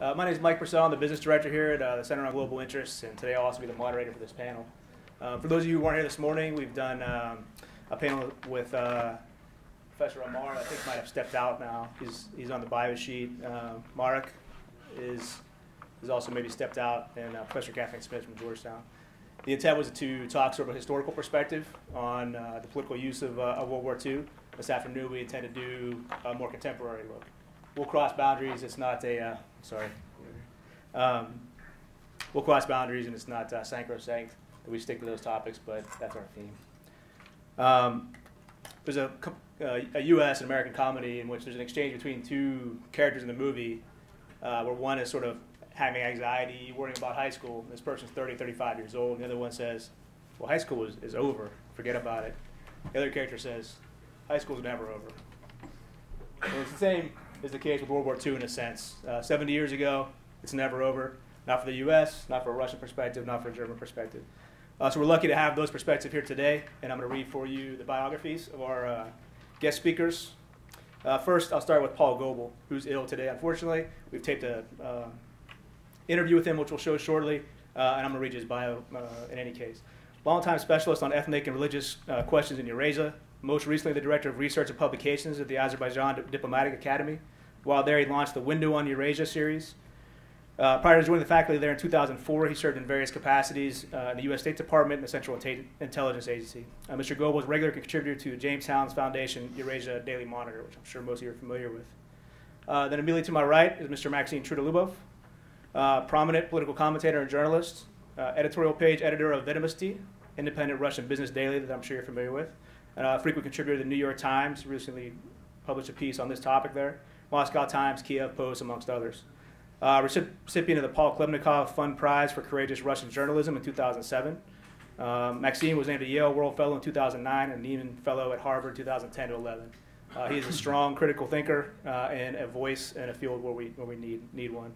My name is Mike Purcell. I'm the business director here at the Center on Global Interests, and today I'll also be the moderator for this panel. For those of you who weren't here this morning, we've done a panel with Professor Amar. I think might have stepped out now. He's on the bio sheet. Marek is also maybe stepped out, and Professor Kathleen Smith from Georgetown. The intent was to talk sort of a historical perspective on the political use of World War II. This afternoon we intend to do a more contemporary look. We'll cross boundaries. It's not a we'll cross boundaries, and it's not sacrosanct that we stick to those topics, but that's our theme. There's a U.S. and American comedy in which there's an exchange between two characters in the movie, where one is sort of having anxiety, worrying about high school. This person's 30, 35 years old, and the other one says, "Well, high school is over. Forget about it." The other character says, "High school's never over." And it's the same is the case with World War II in a sense. 70 years ago, it's never over. Not for the U.S., not for a Russian perspective, not for a German perspective. So we're lucky to have those perspectives here today, and I'm going to read for you the biographies of our guest speakers. First, I'll start with Paul Goble, who's ill today, unfortunately. We've taped an interview with him, which we'll show shortly, and I'm going to read his bio in any case. Longtime specialist on ethnic and religious questions in Eurasia, most recently the director of research and publications at the Azerbaijan Diplomatic Academy. While there, he launched the Window on Eurasia series. Prior to joining the faculty there in 2004, he served in various capacities in the U.S. State Department and the Central Intelligence Agency. Mr. Goble is a regular contributor to Jamestown's Foundation Eurasia Daily Monitor, which I'm sure most of you are familiar with. Then immediately to my right is Mr. Maxim Trudolyubov, prominent political commentator and journalist, editorial page editor of Vedomosti, independent Russian business daily that I'm sure you're familiar with, and a frequent contributor to the New York Times. Recently published a piece on this topic there, Moscow Times, Kiev Post, amongst others. Recipient of the Paul Klebnikov Fund Prize for Courageous Russian Journalism in 2007. Maxim was named a Yale World Fellow in 2009 and Nieman Fellow at Harvard 2010 to 11. He is a strong critical thinker and a voice in a field where we need one.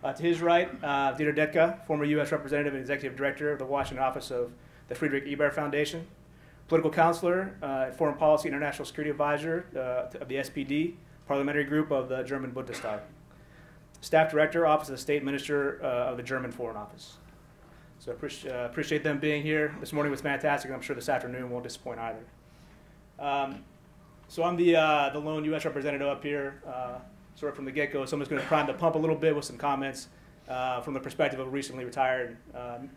To his right, Deiter Dettke, former U.S. Representative and Executive Director of the Washington office of the Friedrich Ebert Foundation, political counselor, foreign policy international security advisor of the SPD, parliamentary group of the German Bundestag. Staff Director, Office of the State Minister of the German Foreign Office. So appreciate them being here. This morning was fantastic, and I'm sure this afternoon won't disappoint either. So I'm the lone U.S. representative up here, sort of from the get-go, so I'm just going to prime the pump a little bit with some comments from the perspective of a recently retired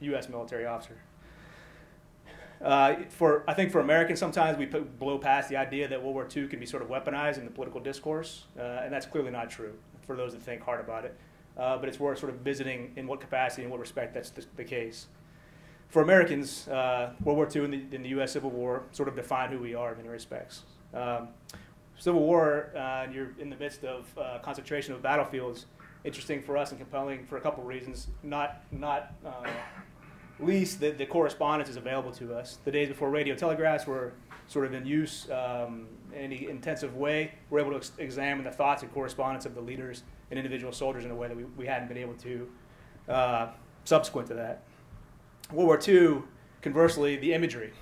U.S. military officer. I think for Americans, sometimes we blow past the idea that World War II can be sort of weaponized in the political discourse, and that's clearly not true for those that think hard about it. But it's worth sort of visiting in what capacity and what respect that's the case. For Americans, World War II and the U.S. Civil War sort of define who we are in many respects. Civil War, and you're in the midst of concentration of battlefields, interesting for us and compelling for a couple of reasons, not least that the correspondence is available to us. The days before radio telegraphs were sort of in use in any intensive way. We're able to examine the thoughts and correspondence of the leaders and individual soldiers in a way that we hadn't been able to subsequent to that. World War II, conversely, the imagery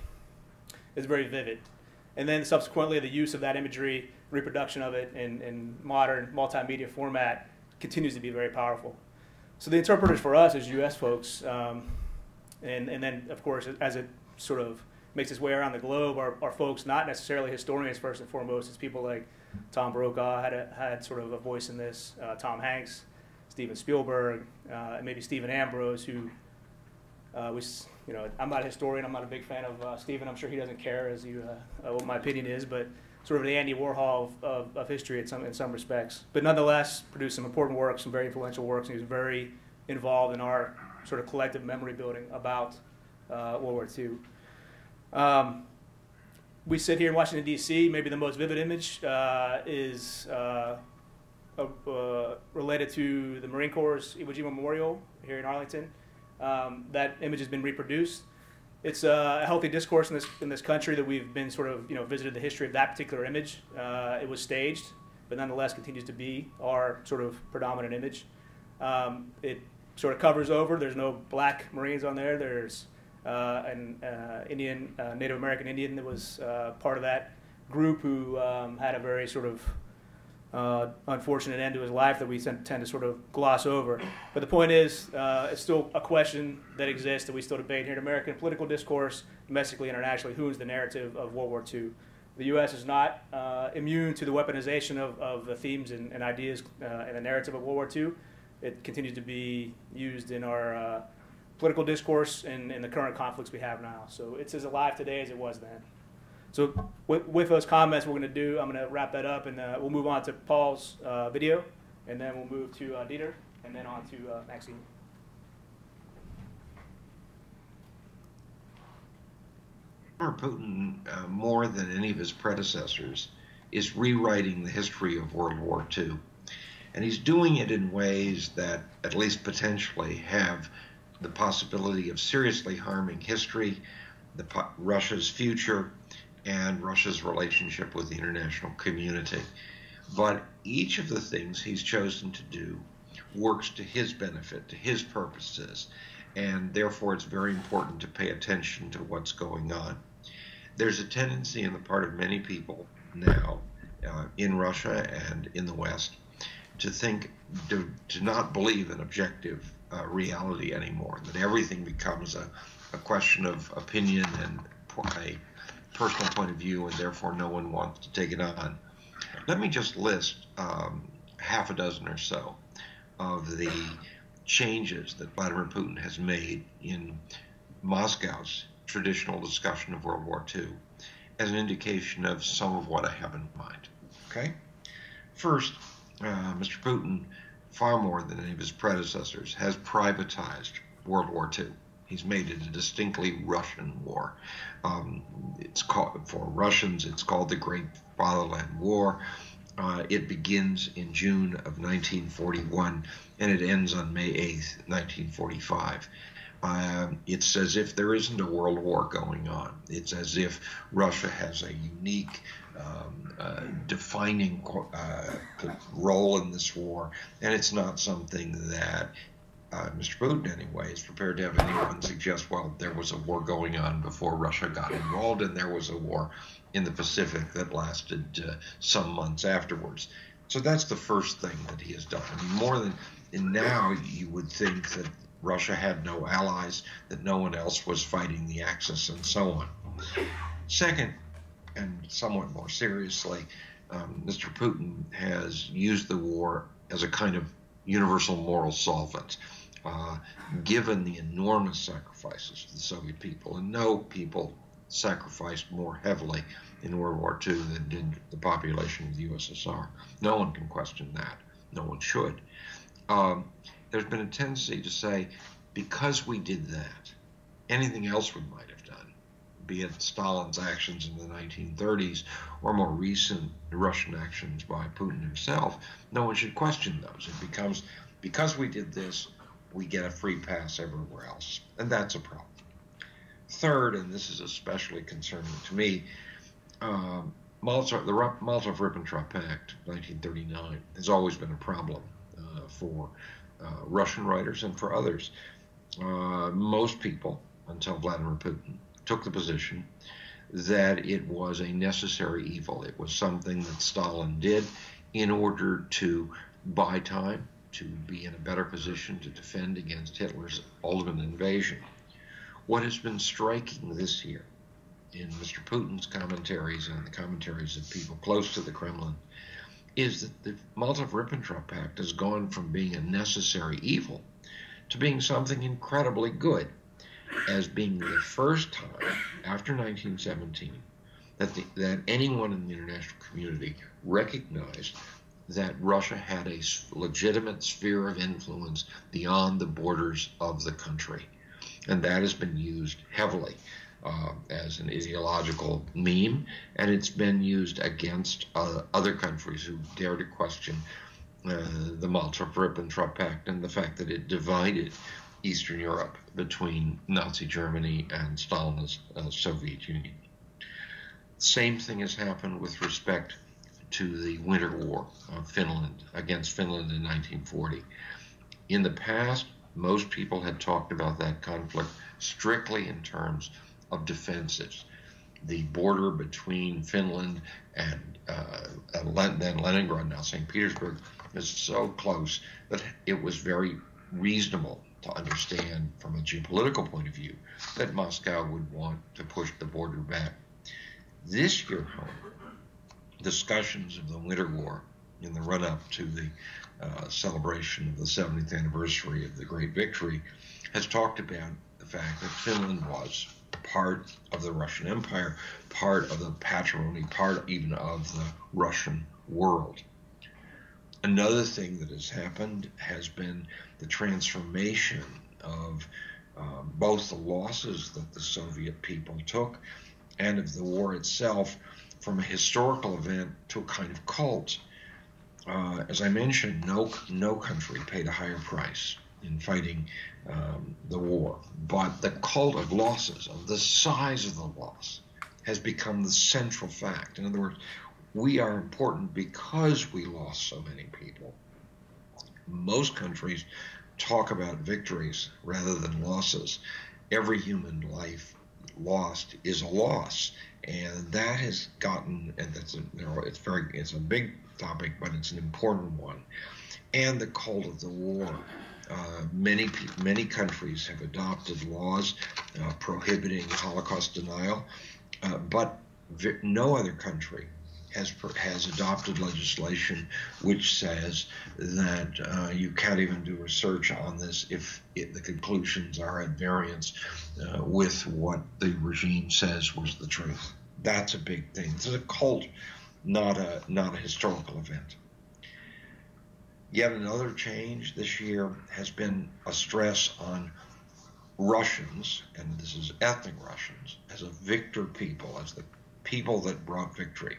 is very vivid. And then subsequently, the use of that imagery, reproduction of it in modern multimedia format continues to be very powerful. So the interpreters for us as U.S. folks, and then, of course, as it sort of makes its way around the globe, are folks not necessarily historians first and foremost. It's people like Tom Brokaw had sort of a voice in this, Tom Hanks, Steven Spielberg, and maybe Stephen Ambrose, who I'm not a historian. I'm not a big fan of Stephen. I'm sure he doesn't care as what my opinion is, but sort of the Andy Warhol of history in some respects. But nonetheless, produced some important work, some very influential works, and he was very involved in our sort of collective memory building about World War II. We sit here in Washington, D.C. Maybe the most vivid image is related to the Marine Corps' Iwo Jima Memorial here in Arlington. That image has been reproduced. It's a healthy discourse in this country that we've been sort of visited the history of that particular image. It was staged, but nonetheless continues to be our sort of predominant image. It sort of covers over. There's no black Marines on there. There's an Indian, Native American Indian that was part of that group who had a very sort of unfortunate end to his life that we tend to sort of gloss over. But the point is, it's still a question that exists that we still debate here in American political discourse, domestically, internationally. Who is the narrative of World War II? The U.S. is not immune to the weaponization of the themes and ideas and the narrative of World War II. It continues to be used in our political discourse and in the current conflicts we have now. So it's as alive today as it was then. So with those comments, I'm going to wrap that up, and we'll move on to Paul's video, and then we'll move to Deiter, and then on to Maxim. Putin, more than any of his predecessors, is rewriting the history of World War II. And he's doing it in ways that, at least potentially, have the possibility of seriously harming history, Russia's future, and Russia's relationship with the international community. But each of the things he's chosen to do works to his benefit, to his purposes, and therefore it's very important to pay attention to what's going on. There's a tendency on the part of many people now in Russia and in the West to think, to not believe in objective reality anymore, that everything becomes a question of opinion and a personal point of view, and therefore no one wants to take it on. Let me just list half a dozen or so of the changes that Vladimir Putin has made in Moscow's traditional discussion of World War II as an indication of some of what I have in mind. Okay? First, Mr. Putin, far more than any of his predecessors, has privatized World War II. He's made it a distinctly Russian war. It's called, for Russians, it's called the Great Fatherland War. It begins in June of 1941, and it ends on May 8th, 1945. It's as if there isn't a world war going on. It's as if Russia has a unique defining role in this war, and it's not something that Mr. Putin, anyway, is prepared to have anyone suggest, well, there was a war going on before Russia got involved, and there was a war in the Pacific that lasted some months afterwards. So that's the first thing that he has done. I mean, more than, and now you would think that Russia had no allies, that no one else was fighting the Axis, and so on. Second, and somewhat more seriously, Mr. Putin has used the war as a kind of universal moral solvent, given the enormous sacrifices of the Soviet people, and no people sacrificed more heavily in World War II than did the population of the USSR. No one can question that. No one should. There's been a tendency to say, because we did that, anything else we might have done, be it Stalin's actions in the 1930s or more recent Russian actions by Putin himself, no one should question those. It becomes, because we did this, we get a free pass everywhere else, and that's a problem. Third, and this is especially concerning to me, the Molotov-Ribbentrop Pact, 1939, has always been a problem for Russian writers and for others. Most people, until Vladimir Putin, took the position that it was a necessary evil. It was something that Stalin did in order to buy time, to be in a better position to defend against Hitler's ultimate invasion. What has been striking this year in Mr. Putin's commentaries and the commentaries of people close to the Kremlin is that the Molotov-Ribbentrop Pact has gone from being a necessary evil to being something incredibly good, as being the first time after 1917 that anyone in the international community recognized that Russia had a legitimate sphere of influence beyond the borders of the country. And that has been used heavily as an ideological meme, and it's been used against other countries who dare to question the Molotov-Ribbentrop Pact and the fact that it divided Eastern Europe between Nazi Germany and Stalinist Soviet Union. Same thing has happened with respect to the Winter War of Finland against Finland in 1940. In the past, most people had talked about that conflict strictly in terms of defenses. the border between Finland and then Leningrad, now St. Petersburg, is so close that it was very reasonable to understand from a geopolitical point of view that Moscow would want to push the border back. This year, however, discussions of the Winter War in the run-up to the celebration of the 70th anniversary of the Great Victory has talked about the fact that Finland was part of the Russian Empire, part of the patrimony, part even of the Russian world. Another thing that has happened has been the transformation of both the losses that the Soviet people took and of the war itself from a historical event to a kind of cult. As I mentioned, no country paid a higher price in fighting the war, but the cult of losses, of the size of the loss, has become the central fact. In other words, we are important because we lost so many people. Most countries talk about victories rather than losses. Every human life lost is a loss, and that has gotten, and it's a big topic, but it's an important one. And the cult of the war. Many countries have adopted laws prohibiting Holocaust denial, but no other country has adopted legislation which says that you can't even do research on this if the conclusions are at variance with what the regime says was the truth. That's a big thing. This is a cult, not a historical event. Yet another change this year has been a stress on Russians, and this is ethnic Russians, as a victor people, as the people that brought victory,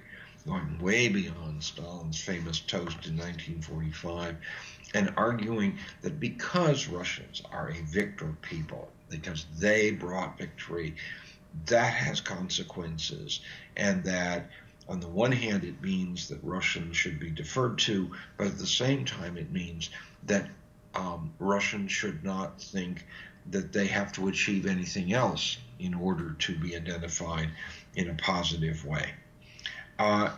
going way beyond Stalin's famous toast in 1945, and arguing that because Russians are a victor people, because they brought victory, that has consequences, and that on the one hand, it means that Russians should be deferred to, but at the same time, it means that Russians should not think that they have to achieve anything else in order to be identified in a positive way. I'm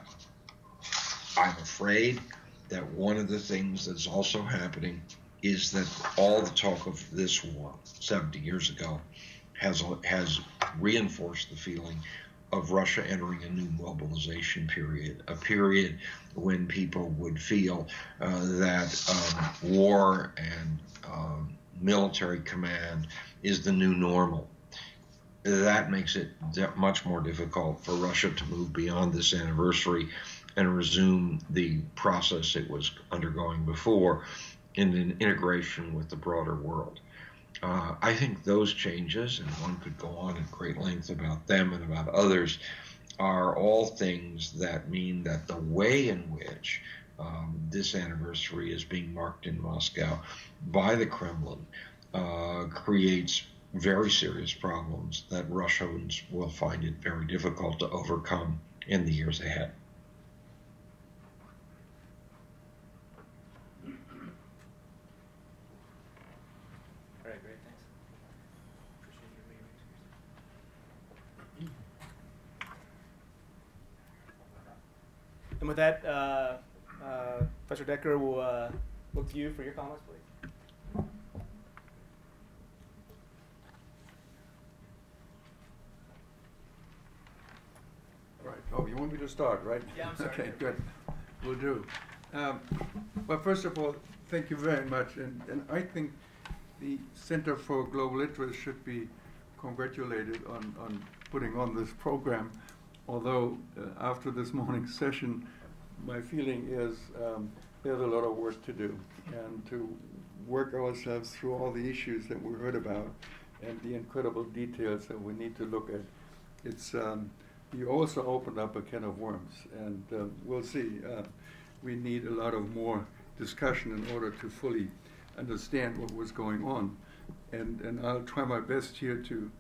afraid that one of the things that's also happening is that all the talk of this war 70 years ago has reinforced the feeling of Russia entering a new mobilization period, a period when people would feel that war and military command is the new normal. That makes it much more difficult for Russia to move beyond this anniversary and resume the process it was undergoing before in an integration with the broader world. I think those changes, and one could go on at great length about them and about others, are all things that mean that the way in which this anniversary is being marked in Moscow by the Kremlin creates very serious problems that Russians will find it very difficult to overcome in the years ahead. All right, great, thanks. Appreciate your being here. And with that, Professor Dettke, we'll look to you for your comments, please. Oh, you want me to start, right? Yeah, I'm sorry. Okay, good. Will do. Well, first of all, thank you very much. And I think the Center for Global Interest should be congratulated on putting on this program. Although after this morning's session, my feeling is there's a lot of work to do and to work ourselves through all the issues that we heard about and the incredible details that we need to look at. It's you also opened up a can of worms, and we'll see. We need a lot of more discussion in order to fully understand what was going on. And I'll try my best here to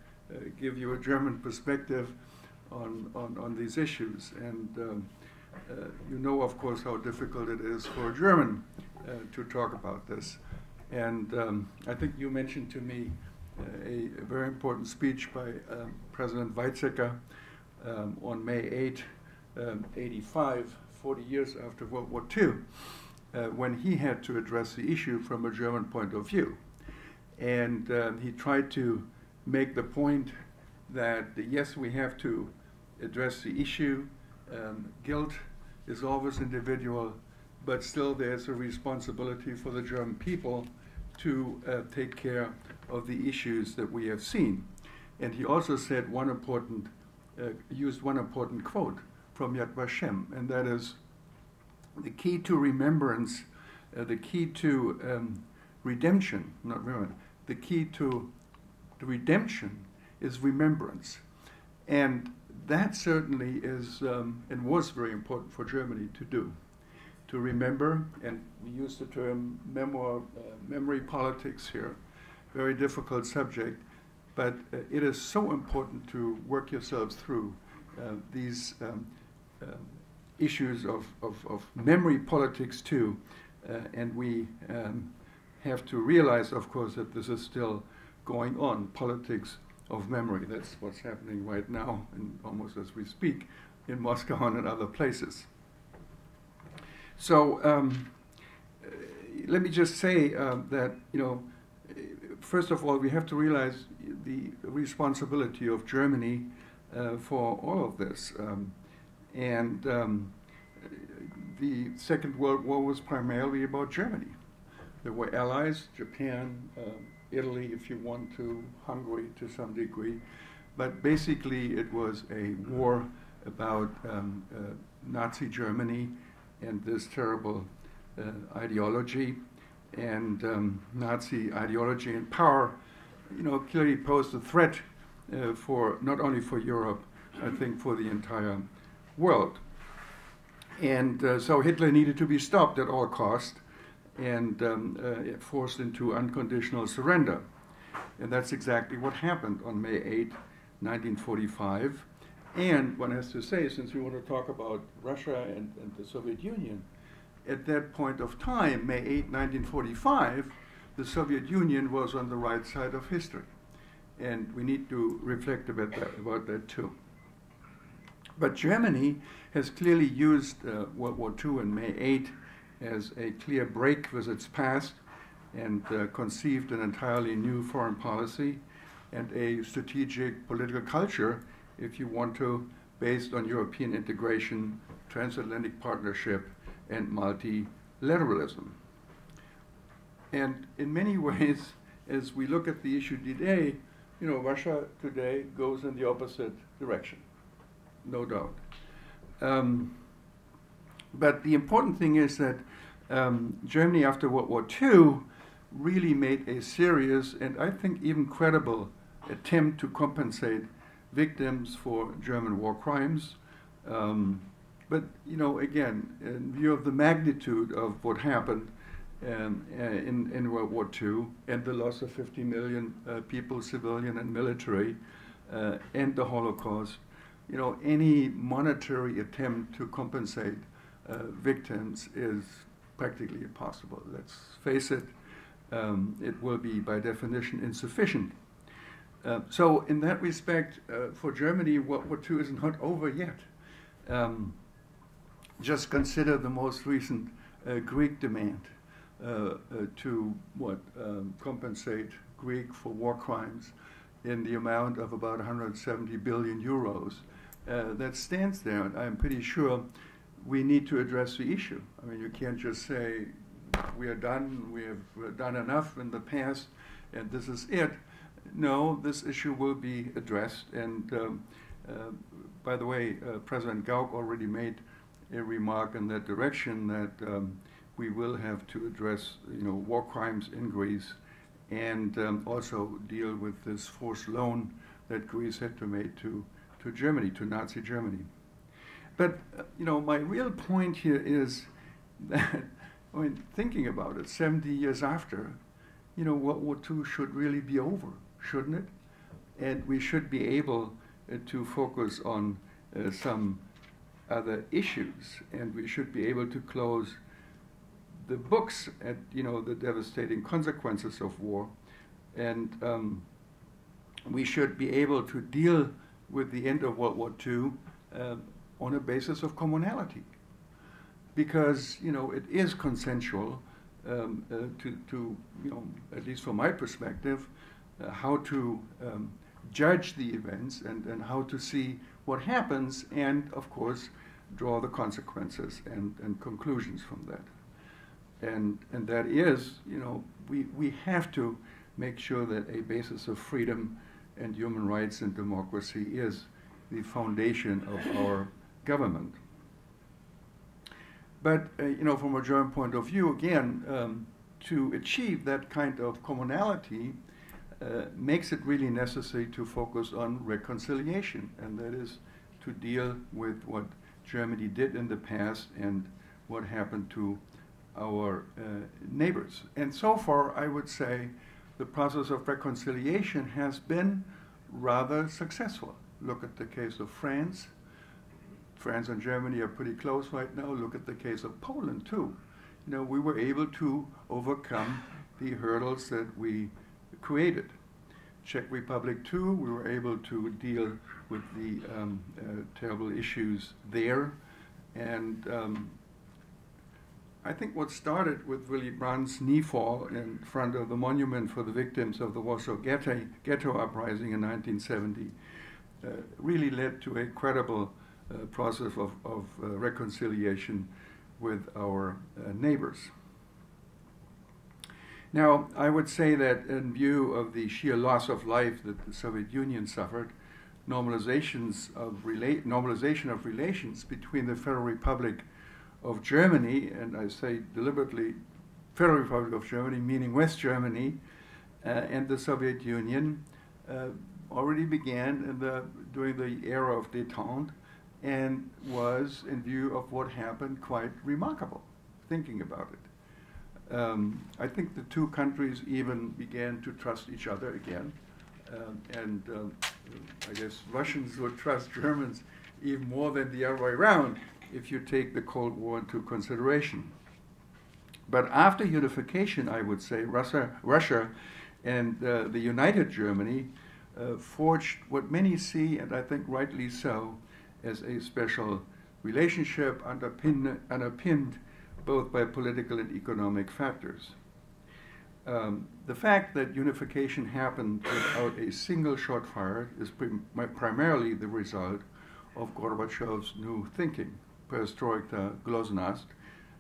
give you a German perspective on these issues. And you know, of course, how difficult it is for a German to talk about this. And I think you mentioned to me a very important speech by President Weizsäcker on May 8, 85, 40 years after World War II, when he had to address the issue from a German point of view. And he tried to make the point that, yes, we have to address the issue. Guilt is always individual, but still there's a responsibility for the German people to take care of the issues that we have seen. And he also said used one important quote from Yad Vashem, and that is, the key to remembrance, the key to redemption, not remembrance, the key to the redemption is remembrance. And that certainly is and was very important for Germany to do, to remember, and we use the term memory politics here, very difficult subject, but it is so important to work yourselves through these issues of memory politics too, and we have to realize, of course, that this is still going on, politics of memory. That's what's happening right now, and almost as we speak, in Moscow and in other places. So let me just say that, first of all, we have to realize the responsibility of Germany for all of this. The Second World War was primarily about Germany. There were allies, Japan, Italy, if you want to, Hungary to some degree, but basically it was a war about Nazi Germany and this terrible ideology, and Nazi ideology and power, clearly posed a threat for not only for Europe, I think for the entire world. And so Hitler needed to be stopped at all cost and forced into unconditional surrender. And that's exactly what happened on May 8, 1945. And one has to say, since we want to talk about Russia and the Soviet Union, at that point of time, May 8, 1945, the Soviet Union was on the right side of history. And we need to reflect about that too. But Germany has clearly used World War II and May 8 as a clear break with its past, and conceived an entirely new foreign policy and a strategic political culture, if you want to, based on European integration, transatlantic partnership, and multilateralism. And in many ways, as we look at the issue today, Russia today goes in the opposite direction, no doubt. But the important thing is that Germany, after World War II, really made a serious and I think even credible attempt to compensate victims for German war crimes. But, again, in view of the magnitude of what happened in World War II and the loss of 50 million people, civilian and military, and the Holocaust, any monetary attempt to compensate victims is practically impossible. Let's face it, it will be by definition insufficient. So in that respect, for Germany, World War II is not over yet. Just consider the most recent Greek demand to compensate Greek for war crimes in the amount of about 170 billion euros. That stands there, and I'm pretty sure we need to address the issue. I mean, you can't just say, we are done, we have done enough in the past, and this is it. No, this issue will be addressed, and by the way, President Gauck already made a remark in that direction, that we will have to address, war crimes in Greece, and also deal with this forced loan that Greece had to make to Germany, to Nazi Germany. But my real point here is that, thinking about it, 70 years after, World War II should really be over, shouldn't it? And we should be able to focus on some other issues, and we should be able to close the books at the devastating consequences of war, and we should be able to deal with the end of World War II on a basis of commonality, because it is consensual to at least from my perspective, how to judge the events and how to see what happens, and of course draw the consequences and conclusions from that. And that is, we have to make sure that a basis of freedom and human rights and democracy is the foundation of our government. But from a German point of view, again, to achieve that kind of commonality makes it really necessary to focus on reconciliation, and that is to deal with what Germany did in the past and what happened to our neighbors. And so far, I would say the process of reconciliation has been rather successful. Look at the case of France. France and Germany are pretty close right now. Look at the case of Poland, too. We were able to overcome the hurdles that we created. Czech Republic, too, we were able to deal with the terrible issues there. And I think what started with Willy Brandt's knee fall in front of the monument for the victims of the Warsaw Ghetto uprising in 1970 really led to a credible process of reconciliation with our neighbors. Now, I would say that in view of the sheer loss of life that the Soviet Union suffered, normalization of relations between the Federal Republic of Germany, and I say deliberately Federal Republic of Germany, meaning West Germany, and the Soviet Union, already began during the era of détente, and was, in view of what happened, quite remarkable, thinking about it. I think the two countries even began to trust each other again, and I guess Russians would trust Germans even more than the other way around if you take the Cold War into consideration. But after unification, I would say, Russia and the United Germany forged what many see, and I think rightly so, as a special relationship underpinned both by political and economic factors. The fact that unification happened without a single shot fired is primarily the result of Gorbachev's new thinking, perestroika, glasnost,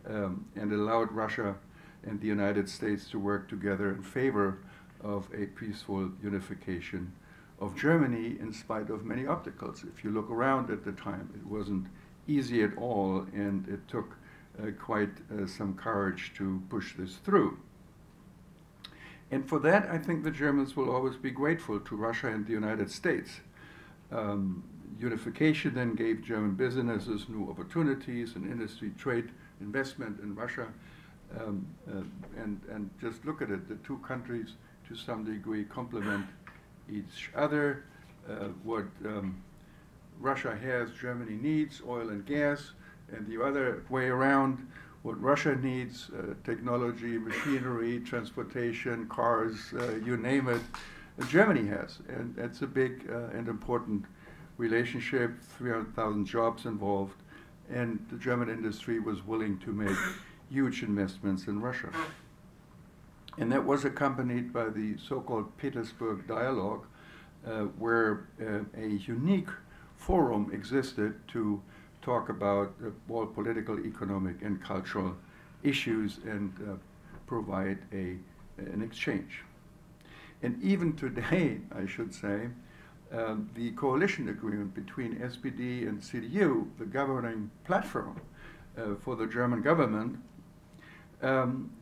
and allowed Russia and the United States to work together in favor of a peaceful unification of Germany in spite of many obstacles. If you look around at the time, it wasn't easy at all, and it took quite some courage to push this through. And for that, I think the Germans will always be grateful to Russia and the United States. Unification then gave German businesses new opportunities in industry, trade, investment in Russia. And just look at it, the two countries to some degree complement each other. What Russia has, Germany needs, oil and gas, and the other way around, what Russia needs, technology, machinery, transportation, cars, you name it, Germany has. And that's a big and important relationship, 300,000 jobs involved, and the German industry was willing to make huge investments in Russia. And that was accompanied by the so-called Petersburg Dialogue, where a unique forum existed to talk about all political, economic, and cultural issues and provide an exchange. And even today, I should say, the coalition agreement between SPD and CDU, the governing platform for the German government,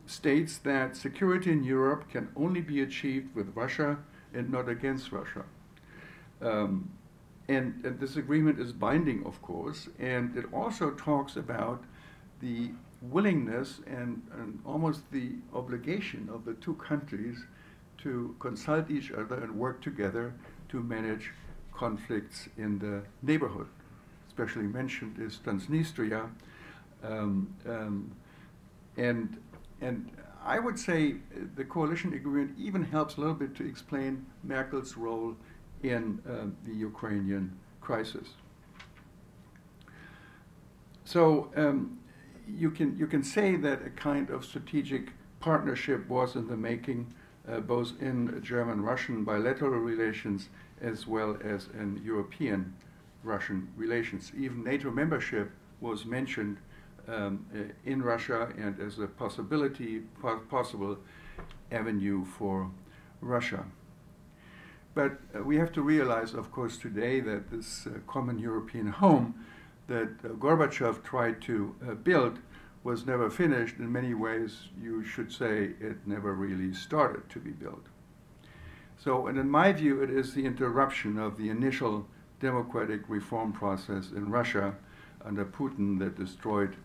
states that security in Europe can only be achieved with Russia and not against Russia. And this agreement is binding, of course, and it also talks about the willingness and almost the obligation of the two countries to consult each other and work together to manage conflicts in the neighborhood. Especially mentioned is Transnistria. And I would say the coalition agreement even helps a little bit to explain Merkel's role in the Ukrainian crisis. So you can say that a kind of strategic partnership was in the making, both in German-Russian bilateral relations as well as in European-Russian relations. Even NATO membership was mentioned in Russia and as a possible avenue for Russia. But we have to realize, of course, today that this common European home that Gorbachev tried to build was never finished. In many ways, you should say it never really started to be built. So, and in my view, it is the interruption of the initial democratic reform process in Russia under Putin that destroyed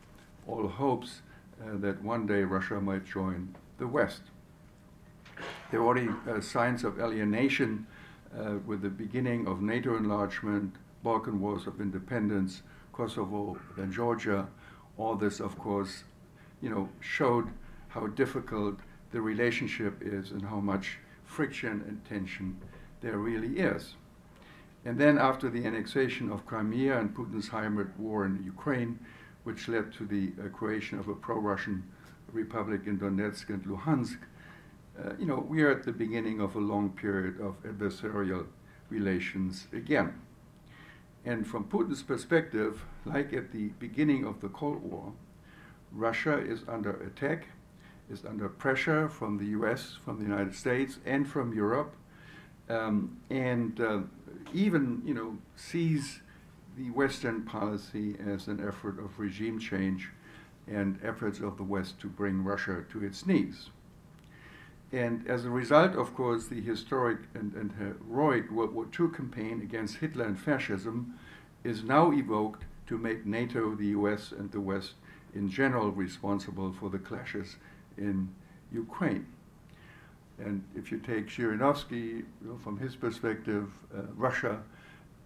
all hopes that one day Russia might join the West. There are already signs of alienation with the beginning of NATO enlargement, Balkan Wars of Independence, Kosovo, then Georgia. All this, of course, showed how difficult the relationship is and how much friction and tension there really is. And then after the annexation of Crimea and Putin's hybrid war in Ukraine, which led to the creation of a pro-Russian republic in Donetsk and Luhansk, we are at the beginning of a long period of adversarial relations again. And from Putin's perspective, like at the beginning of the Cold War, Russia is under attack, is under pressure from the US, from the United States, and from Europe, and even sees the Western policy as an effort of regime change and efforts of the West to bring Russia to its knees. And as a result, of course, the historic and heroic World War II campaign against Hitler and fascism is now evoked to make NATO, the US, and the West in general responsible for the clashes in Ukraine. And if you take Zhirinovsky, from his perspective, Russia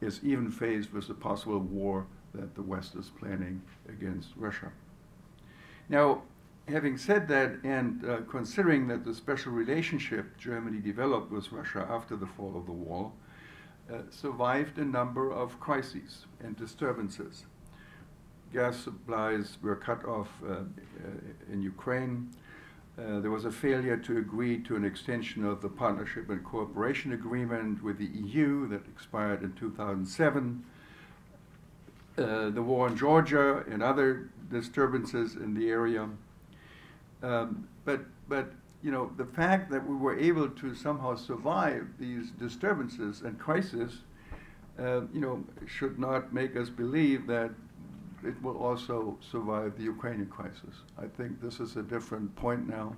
is even faced with the possible war that the West is planning against Russia. Now, having said that, and considering that the special relationship Germany developed with Russia after the fall of the wall survived a number of crises and disturbances. Gas supplies were cut off in Ukraine. There was a failure to agree to an extension of the Partnership and Cooperation Agreement with the EU that expired in 2007. The war in Georgia and other disturbances in the area. But the fact that we were able to somehow survive these disturbances and crises, should not make us believe that it will also survive the Ukrainian crisis. I think this is a different point now,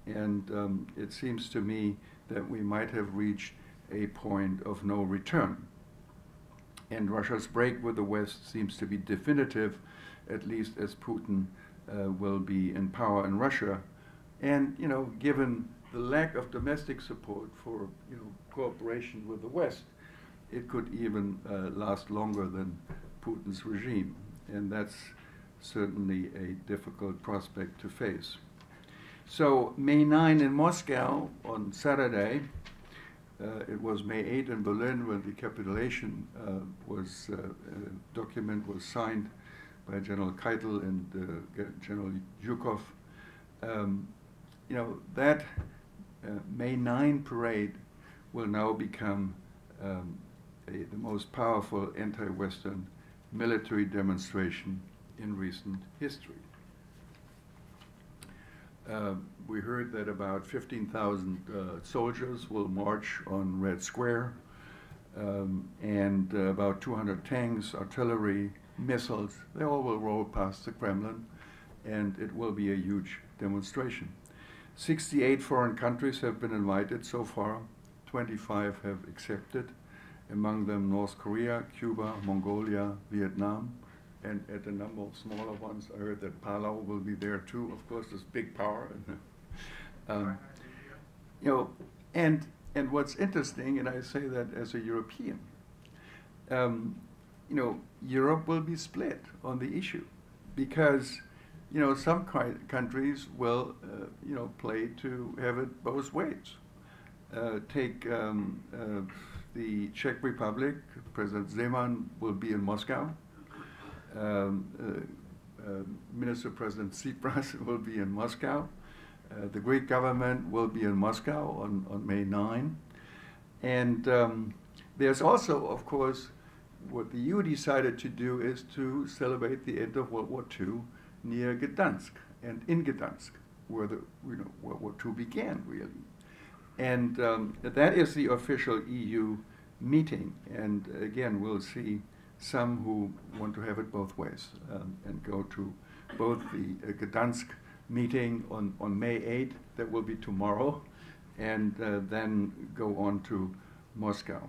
and it seems to me that we might have reached a point of no return. And Russia's break with the West seems to be definitive, at least as Putin will be in power in Russia. And, given the lack of domestic support for, cooperation with the West, it could even last longer than Putin's regime. And that's certainly a difficult prospect to face. So May 9 in Moscow on Saturday, it was May 8 in Berlin when the capitulation document was signed by General Keitel and General Zhukov. That May 9 parade will now become the most powerful anti-Western military demonstration in recent history. We heard that about 15,000 soldiers will march on Red Square, and about 200 tanks, artillery, missiles, they all will roll past the Kremlin, and it will be a huge demonstration. 68 foreign countries have been invited so far, 25 have accepted, among them North Korea, Cuba, Mongolia, Vietnam, and at a number of smaller ones, I heard that Palau will be there too. Of course, this big power. And what's interesting, and I say that as a European, Europe will be split on the issue because, some countries will, play to have it both ways. Take the the Czech Republic, President Zeman will be in Moscow. Minister President Tsipras will be in Moscow. The Greek government will be in Moscow on May 9. And there's also, of course, what the EU decided to do is to celebrate the end of World War II near Gdansk and in Gdansk, where the World War II began, really. And that is the official EU meeting. And again, we'll see some who want to have it both ways and go to both the Gdansk meeting on May 8, that will be tomorrow, and then go on to Moscow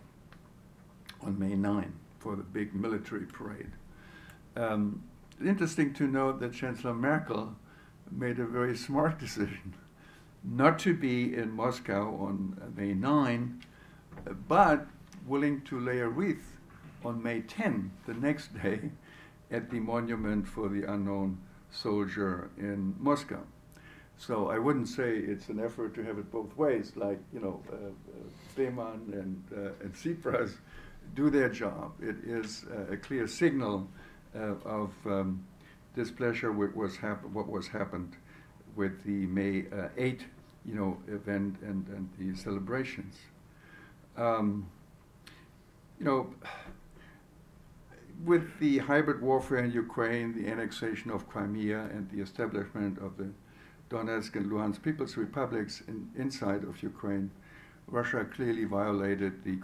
on May 9 for the big military parade. Interesting to note that Chancellor Merkel made a very smart decision not to be in Moscow on May 9, but willing to lay a wreath on May 10, the next day, at the monument for the unknown soldier in Moscow. So I wouldn't say it's an effort to have it both ways, like, Zeman and Tsipras do their job. It is a clear signal of displeasure with what was happened with the May 8, event and the celebrations. With the hybrid warfare in Ukraine, the annexation of Crimea, and the establishment of the Donetsk and Luhansk People's Republics inside of Ukraine, Russia clearly violated the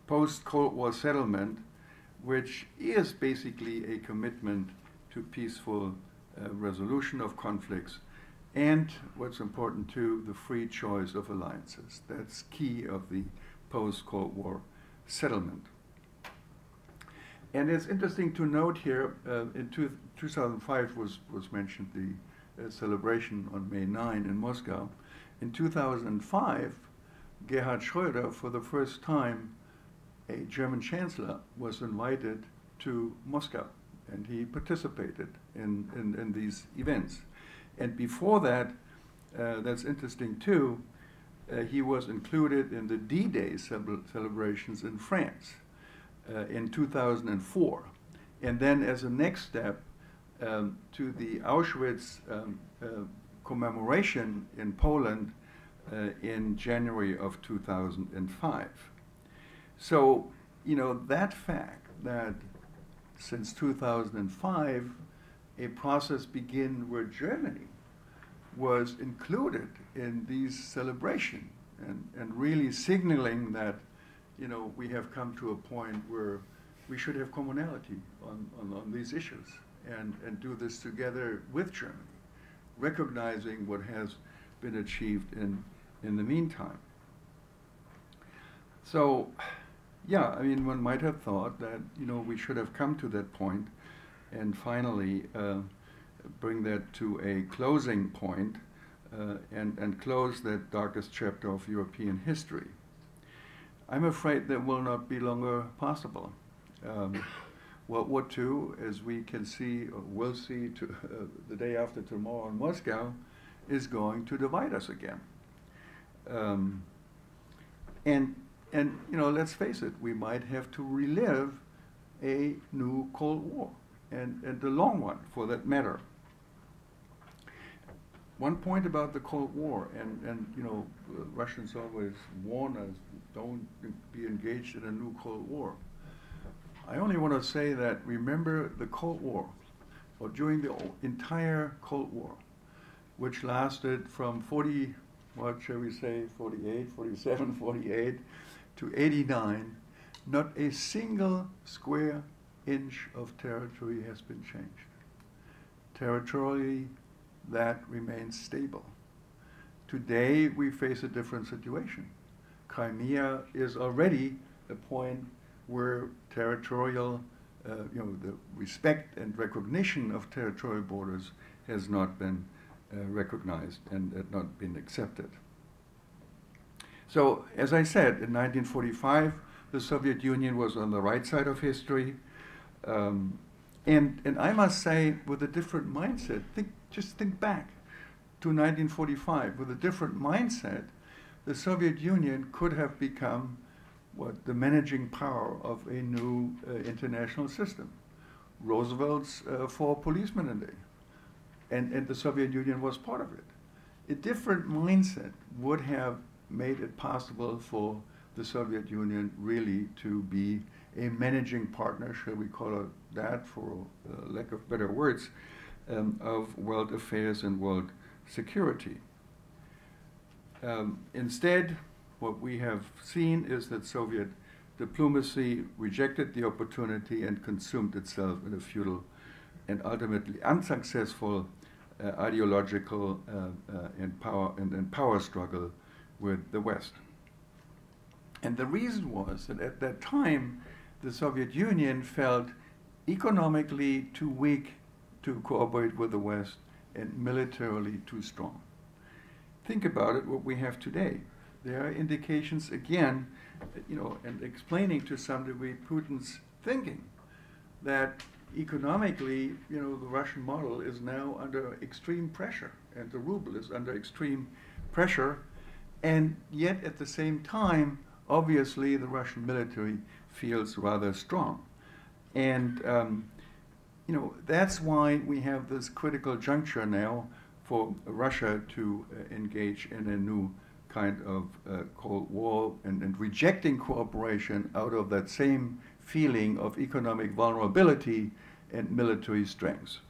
post-Cold War settlement, which is basically a commitment to peaceful resolution of conflicts, and what's important too, the free choice of alliances. That's key of the post-Cold War settlement. And it's interesting to note here, in 2005 was mentioned the celebration on May 9 in Moscow. In 2005, Gerhard Schröder, for the first time, a German chancellor, was invited to Moscow, and he participated in these events. And before that, that's interesting too, he was included in the D-Day celebrations in France in 2004. And then as a next step, to the Auschwitz commemoration in Poland in January of 2005. So, that fact that since 2005, a process began where Germany was included in these celebrations and really signaling that, we have come to a point where we should have commonality on these issues and do this together with Germany, recognizing what has been achieved in the meantime. So, yeah, one might have thought that, we should have come to that point and finally bring that to a closing point and close that darkest chapter of European history. I'm afraid that will not be longer possible. World War II, as we can see, or will see the day after tomorrow in Moscow, is going to divide us again. And let's face it, we might have to relive a new Cold War, and the long one, for that matter. One point about the Cold War, and Russians always warn us, don't be engaged in a new Cold War. I only want to say that remember the Cold War, or during the entire Cold War, which lasted from 48, 47, 48 to 89, not a single square inch of territory has been changed. Territorially, that remains stable. Today, we face a different situation. Crimea is already a point where territorial, the respect and recognition of territorial borders has not been recognized and had not been accepted. So, as I said, in 1945, the Soviet Union was on the right side of history. And I must say, with a different mindset, just think back to 1945. With a different mindset, the Soviet Union could have become what the managing power of a new international system. Roosevelt's 4 policemen a day. And the Soviet Union was part of it. A different mindset would have made it possible for the Soviet Union really to be a managing partner, shall we call it that for lack of better words, of world affairs and world security. Instead, what we have seen is that Soviet diplomacy rejected the opportunity and consumed itself in a futile and ultimately unsuccessful ideological and power struggle with the West. And the reason was that at that time, the Soviet Union felt economically too weak to cooperate with the West and militarily too strong. Think about it, what we have today. There are indications, again, and explaining to some degree Putin's thinking, that economically, the Russian model is now under extreme pressure, and the ruble is under extreme pressure, and yet at the same time, obviously, the Russian military feels rather strong. And, that's why we have this critical juncture now for Russia to engage in a new kind of Cold War and rejecting cooperation out of that same feeling of economic vulnerability and military strength.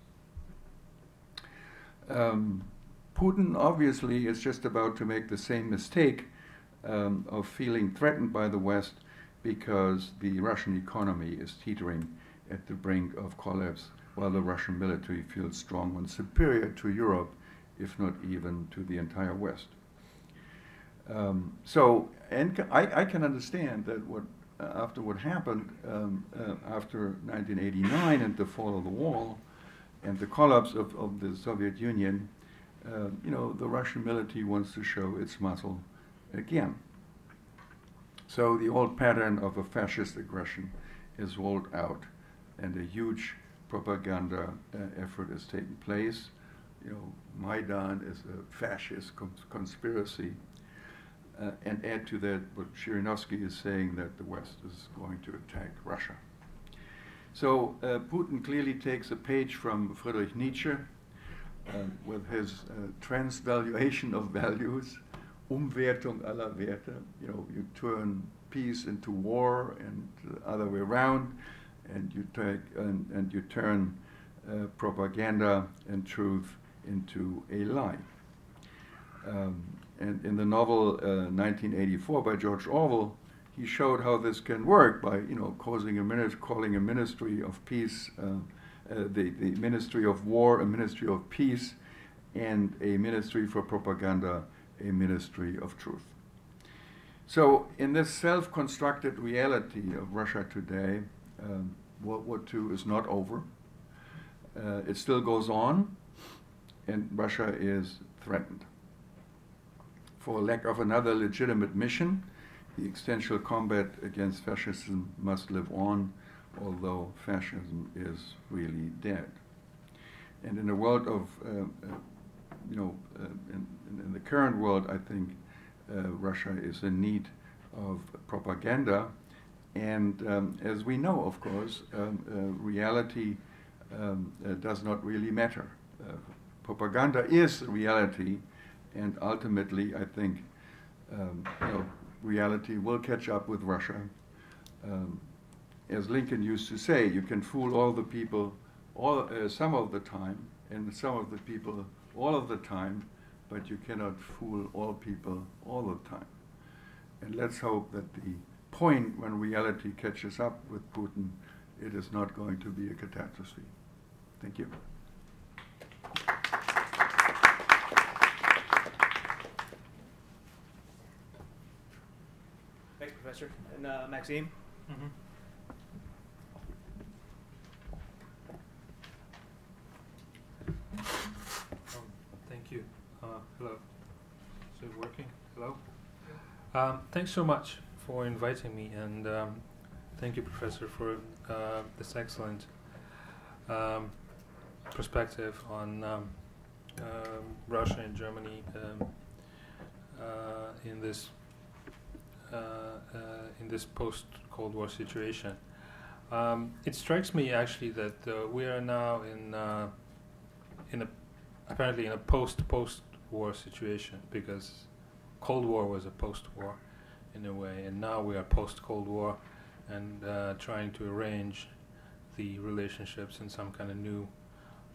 Putin obviously is just about to make the same mistake of feeling threatened by the West because the Russian economy is teetering at the brink of collapse, while the Russian military feels strong and superior to Europe, if not even to the entire West. I can understand that after what happened after 1989 and the fall of the wall and the collapse of the Soviet Union, the Russian military wants to show its muscle again. So the old pattern of a fascist aggression is rolled out, and a huge propaganda effort is taking place. Maidan is a fascist conspiracy. And add to that what Zhirinovsky is saying, that the West is going to attack Russia. So Putin clearly takes a page from Friedrich Nietzsche with his transvaluation of values, Umwertung aller Werte. You turn peace into war and the other way around, and you turn propaganda and truth into a lie. And in the novel 1984 by George Orwell, he showed how this can work by, calling a ministry of peace, the ministry of war, a ministry of peace, and a ministry for propaganda, a ministry of truth. So in this self-constructed reality of Russia today, World War II is not over. It still goes on, and Russia is threatened. For lack of another legitimate mission, the existential combat against fascism must live on, although fascism is really dead. And in the world of, in the current world, I think Russia is in need of propaganda. And as we know, of course, reality does not really matter. Propaganda is reality. And ultimately, I think, reality will catch up with Russia. As Lincoln used to say, you can fool all the people some of the time, and some of the people all of the time, but you cannot fool all people all the time. And let's hope that the point when reality catches up with Putin, it is not going to be a catastrophe. Thank you. Thanks, Professor. And Maxim? Mm-hmm. Thank you. Hello. Is it working? Hello? Thanks so much for inviting me, and thank you, Professor, for this excellent perspective on Russia and Germany in this post-Cold War situation. It strikes me actually that we are now apparently in a post-war situation, because Cold War was a post-war in a way, and now we are post-Cold War and trying to arrange the relationships in some kind of new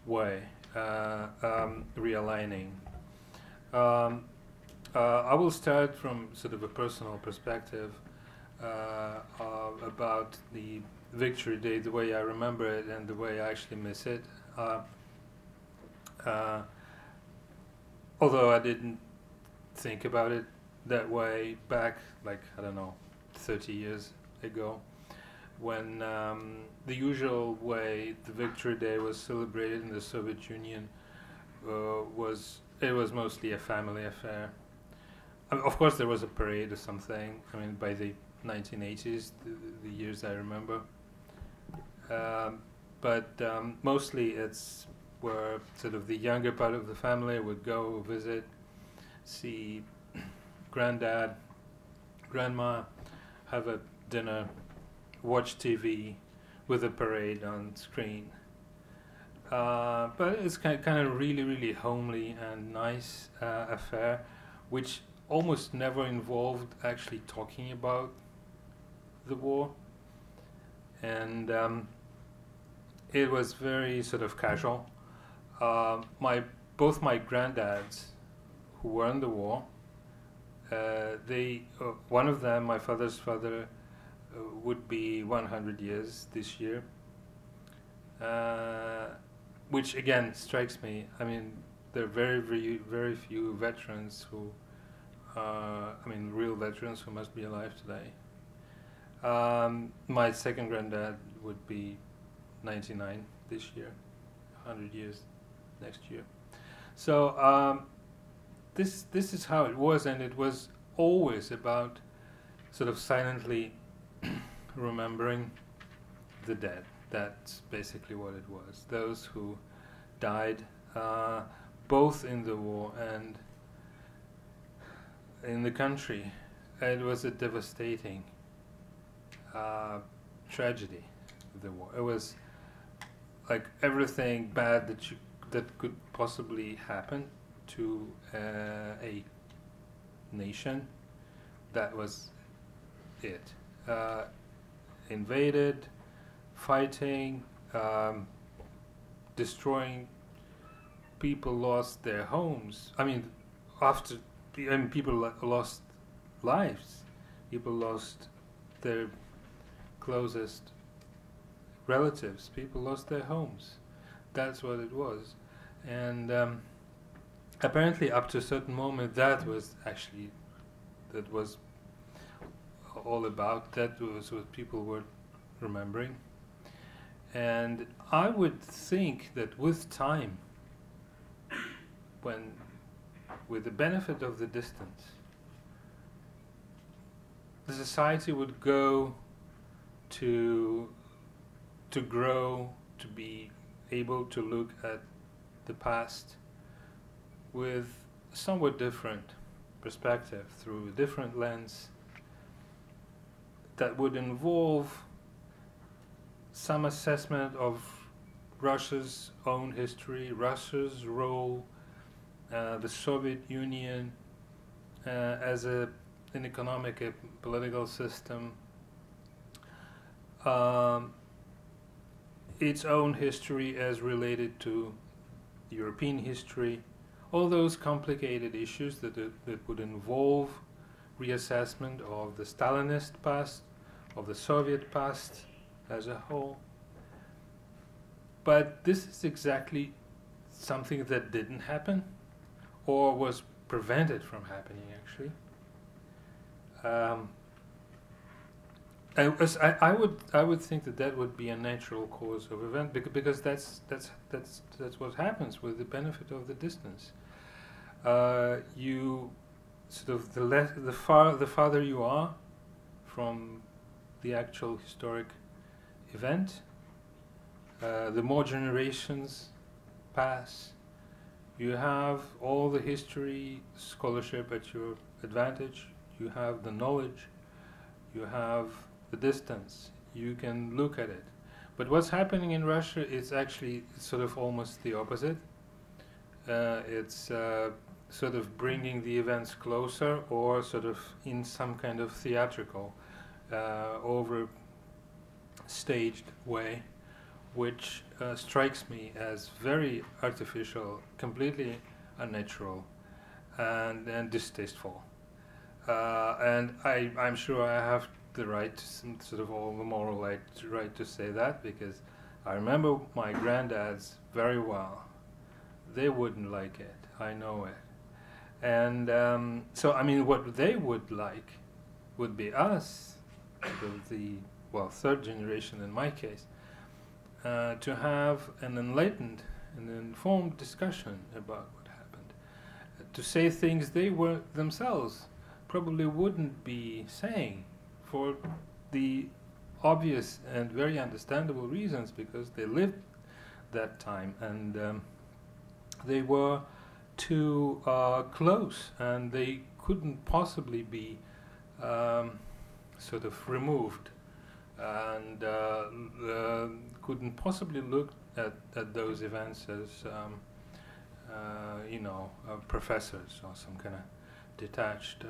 way, realigning. I will start from sort of a personal perspective about the Victory Day, the way I remember it and the way I actually miss it. Although I didn't think about it that way back, like, I don't know, 30 years ago, when the usual way the Victory Day was celebrated in the Soviet Union was mostly a family affair. I mean, of course, there was a parade or something. I mean, by the 1980s, the years I remember. But mostly it's where sort of the younger part of the family would go visit, see granddad, grandma, have a dinner, watch TV with a parade on screen. But it's kind of really, really homely and nice affair, which almost never involved actually talking about the war. And it was very sort of casual. Both my granddads, who were in the war, one of them, my father's father, would be 100 years this year, which again strikes me. I mean, there are very, very, very few veterans who, real veterans who must be alive today. My second granddad would be 99 this year, 100 years next year. So this is how it was, and it was always about sort of silently remembering the dead. That's basically what it was. Those who died, both in the war and in the country. It was a devastating tragedy, the war. It was like everything bad that could possibly happen to a nation. That was it. Invaded, fighting, destroying. People lost their homes. I mean, people lost lives. People lost their closest relatives. People lost their homes. That's what it was. And apparently up to a certain moment that was all about. That was what people were remembering. And I would think that with time, with the benefit of the distance, the society would go to grow, to be able to look at the past with a somewhat different perspective, through a different lens, that would involve some assessment of Russia's own history, Russia's role, the Soviet Union as an economic and political system, its own history as related to European history, all those complicated issues that would involve reassessment of the Stalinist past, of the Soviet past as a whole. But this is exactly something that didn't happen, or was prevented from happening, actually. I would think that would be a natural cause of event, because that's what happens with the benefit of the distance. You sort of the farther you are from the actual historic event, the more generations pass, You have all the history, scholarship at your advantage. You have the knowledge. You have the distance. You can look at it. But what's happening in Russia is actually sort of almost the opposite. It's sort of bringing the events closer, or sort of in some kind of theatrical, overstaged way, which strikes me as very artificial, completely unnatural, and distasteful. And I'm sure I have the right, sort of all the moral right to say that, because I remember my granddads very well. They wouldn't like it, I know it. And so, I mean, what they would like would be us, the third generation in my case, to have an enlightened and informed discussion about what happened, to say things they were themselves probably wouldn't be saying, for the obvious and very understandable reasons, because they lived that time, and they were too close, and they couldn't possibly be sort of removed, and couldn't possibly look at those events as professors or some kind of detached,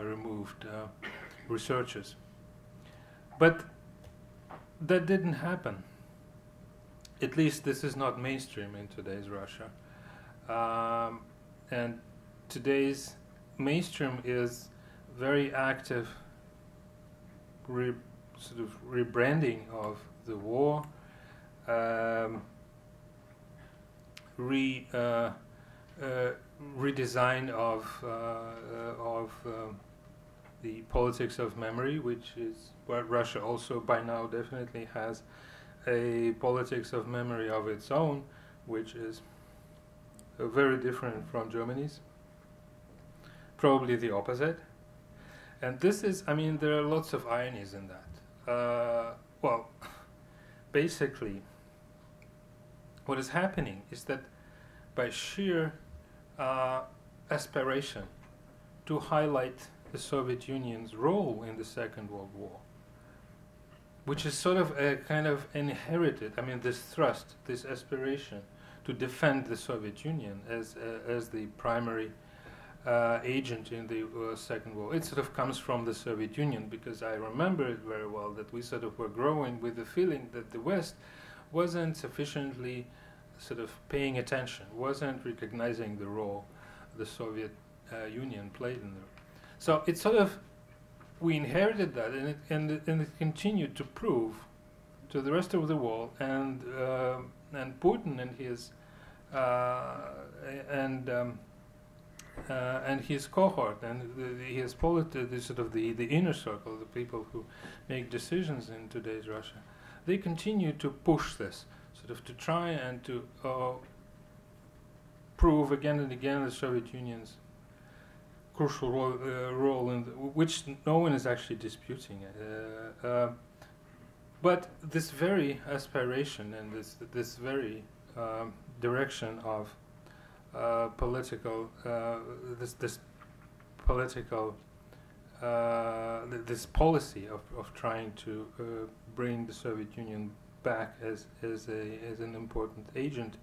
removed researchers. But that didn't happen. At least this is not mainstream in today's Russia. And today's mainstream is very active sort of rebranding of the war, redesign of the politics of memory, which is what Russia also by now definitely has a politics of memory of its own, which is very different from Germany's, probably the opposite. And this is, I mean, there are lots of ironies in that. Basically, what is happening is that by sheer aspiration to highlight the Soviet Union's role in the Second World War, which is sort of a kind of inherited, I mean, this thrust, this aspiration to defend the Soviet Union as the primary agent in the Second World. It sort of comes from the Soviet Union, because I remember it very well that we sort of were growing with the feeling that the West wasn't sufficiently sort of paying attention, wasn't recognizing the role the Soviet Union played in there. So it's sort of, we inherited that, and it continued to prove to the rest of the world, and Putin and his and his cohort, and his the sort of the inner circle, the people who make decisions in today's Russia, they continue to push this, sort of to try and to prove again and again the Soviet Union's crucial role in which no one is actually disputing it. But this very aspiration and this very direction of political this policy of trying to bring the Soviet Union back as an important agent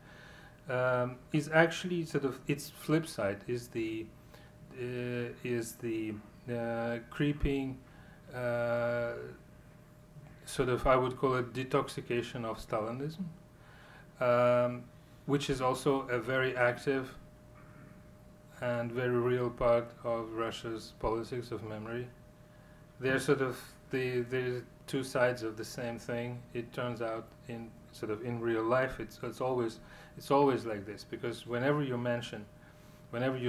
is actually sort of its flip side, is the creeping sort of, I would call it, detoxification of Stalinism, which is also a very active and very real part of Russia's politics of memory. They're sort of the two sides of the same thing. It turns out in sort of in real life, it's always like this, because whenever you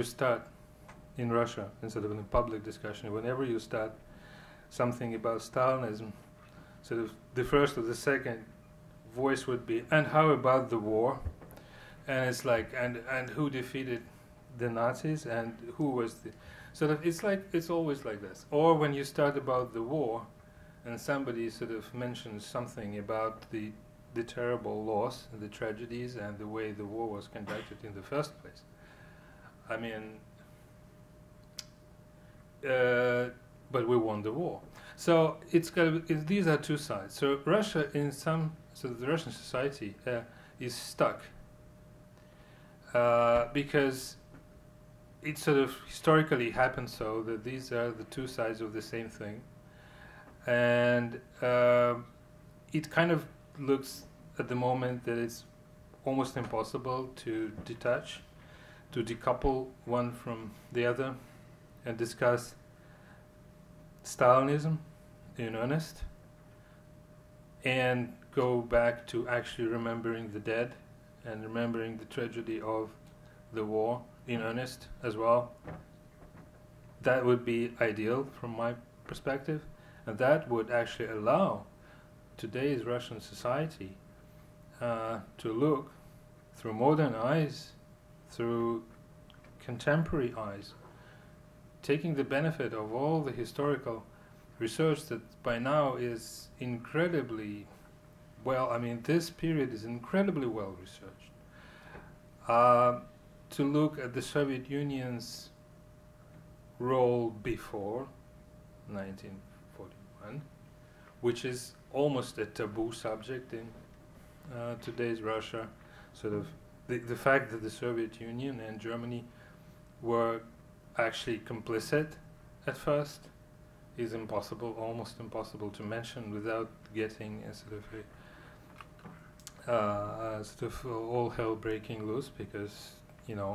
start in Russia, in sort of in a public discussion, whenever you start something about Stalinism, sort of the first or the second voice would be, and how about the war? And it's like, and who defeated the Nazis, and who was the... Sort of, it's always like this. Or when you start about the war, and somebody sort of mentions something about the the terrible loss, the tragedies, and the way the war was conducted in the first place. I mean, but we won the war. So these are two sides. So Russia, the Russian society is stuck because it sort of historically happened so that these are the two sides of the same thing, and it kind of looks at the moment that it's almost impossible to detach, to decouple one from the other and discuss Stalinism in earnest and go back to actually remembering the dead and remembering the tragedy of the war in earnest as well. That would be ideal from my perspective, and that would actually allow today's Russian society to look through modern eyes, through contemporary eyes, taking the benefit of all the historical research that by now is incredibly well, I mean, this period is incredibly well researched, to look at the Soviet Union's role before 1941, which is almost a taboo subject in today's Russia. Sort of the fact that the Soviet Union and Germany were actually complicit at first is impossible, almost impossible to mention without getting a sort of all hell breaking loose, because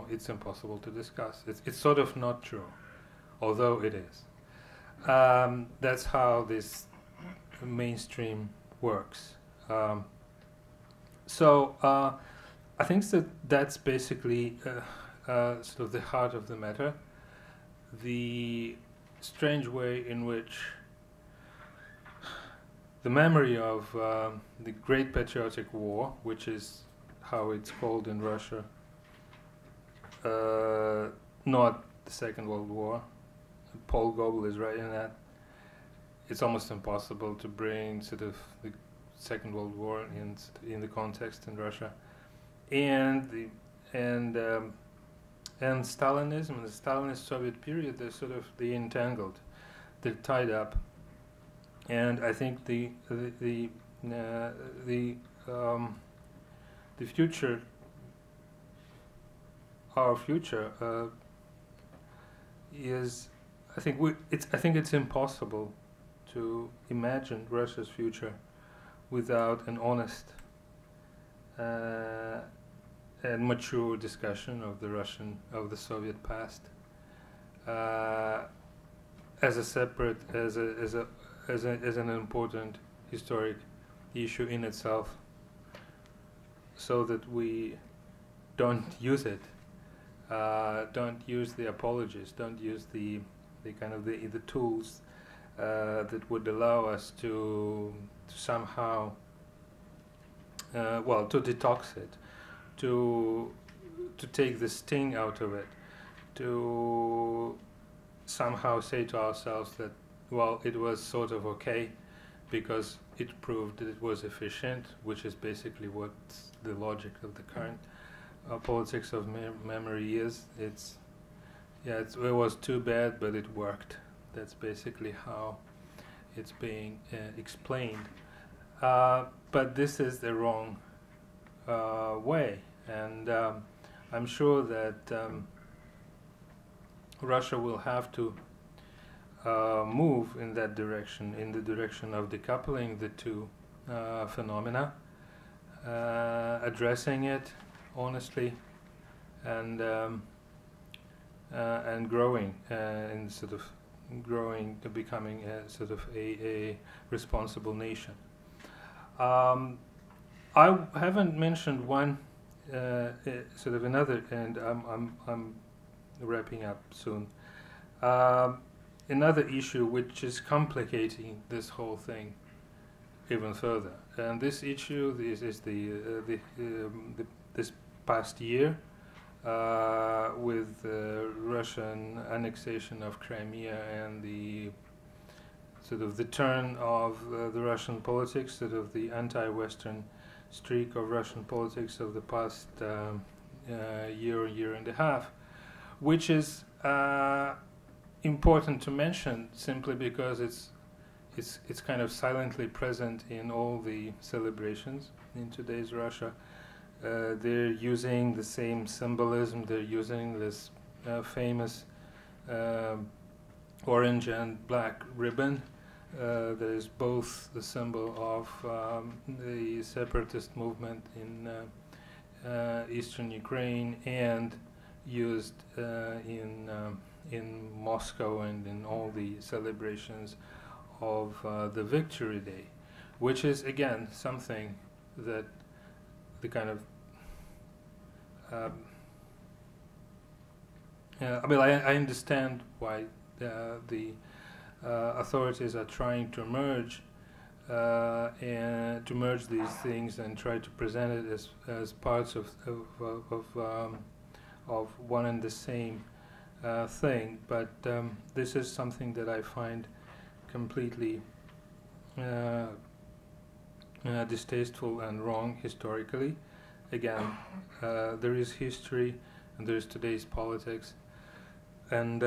it's impossible to discuss. It's sort of not true, although it is. That's how this mainstream works. So I think that's basically sort of the heart of the matter. The strange way in which the memory of the Great Patriotic War, which is how it's called in Russia, not the Second World War. Paul Goble is right in that. It's almost impossible to bring sort of the Second World War in the context in Russia, and Stalinism and the Stalinist Soviet period. They entangled, they're tied up, and I think the future, our future, is. I think it's impossible to imagine Russia's future without an honest and mature discussion of the Soviet past as an important historic issue in itself, so that we don't use it, don't use the apologies, don't use the kind of the tools that would allow us to somehow to detox it, to take the sting out of it, to somehow say to ourselves that it was sort of okay because it proved that it was efficient, which is basically what the logic of the current politics of memory is. It was too bad, but it worked. That's basically how it's being explained. But this is the wrong way, and I'm sure that Russia will have to move in that direction, in the direction of decoupling the two phenomena, addressing it honestly, and growing, and sort of growing to becoming a sort of a responsible nation. I haven't mentioned one sort of another, and I'm wrapping up soon. Another issue which is complicating this whole thing even further, and this issue is this past year with the Russian annexation of Crimea and the sort of the turn of the Russian politics, sort of the anti-Western streak of Russian politics of the past year and a half, which is important to mention simply because it's kind of silently present in all the celebrations in today's Russia. They're using the same symbolism. They're using this famous orange and black ribbon. That is both the symbol of the separatist movement in eastern Ukraine and used in Moscow and in all the celebrations of the Victory Day, which is again something that the kind of I understand why the authorities are trying to merge and to merge these things and try to present it as parts of one and the same thing. But this is something that I find completely distasteful and wrong historically. Again, there is history and there is today's politics, and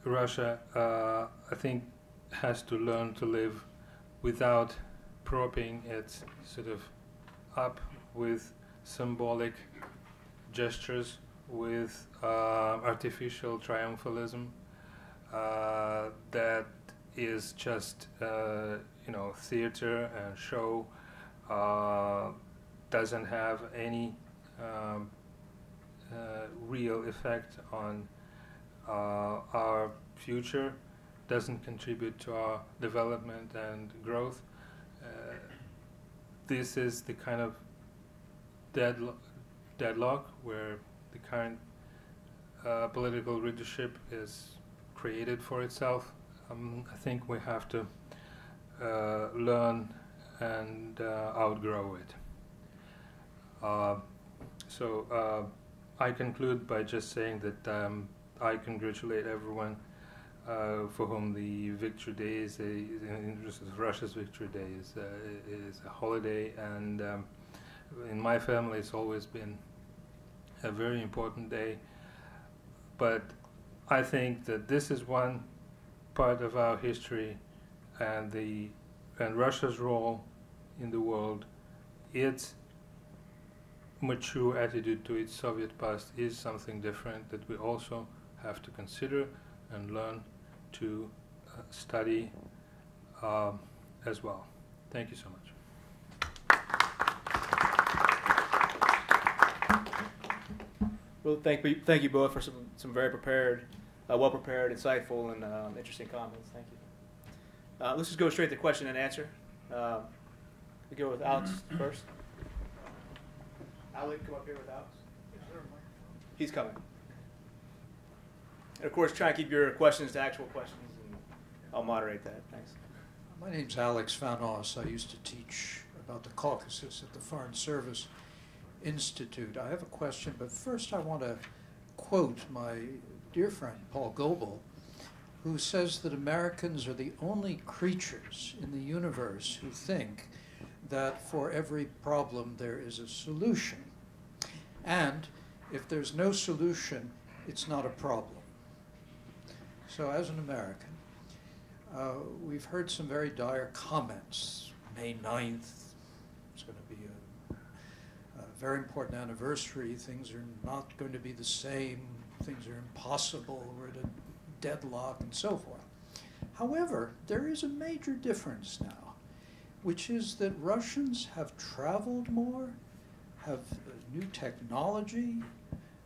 Russia, I think, has to learn to live without propping it sort of up with symbolic gestures, with artificial triumphalism that is just theater and show, doesn't have any real effect on our future, doesn't contribute to our development and growth. This is the kind of deadlock where the current political leadership is created for itself. I think we have to learn and outgrow it. So I conclude by just saying that I congratulate everyone for whom the Victory Day is Russia's Victory Day is a holiday, and in my family it's always been a very important day. But I think that this is one part of our history, and Russia's role in the world, its mature attitude to its Soviet past is something different that we also have to consider and learn to study as well. Thank you so much. Well, thank you both for some very prepared, well-prepared, insightful, and interesting comments. Thank you. Let's just go straight to question and answer. We go with Alex first. Alec, come up here with Alex. He's coming. And of course, try and keep your questions to actual questions, and I'll moderate that. Thanks. My name's Alex Vanos. I used to teach about the Caucasus at the Foreign Service Institute. I have a question, but first I want to quote my dear friend Paul Goble, who says that Americans are the only creatures in the universe who think that for every problem there is a solution. And if there's no solution, it's not a problem. So as an American, we've heard some very dire comments. May 9th, it's going to be a very important anniversary. Things are not going to be the same. Things are impossible. We're at a deadlock and so forth. However, there is a major difference now, which is that Russians have traveled more, have new technology.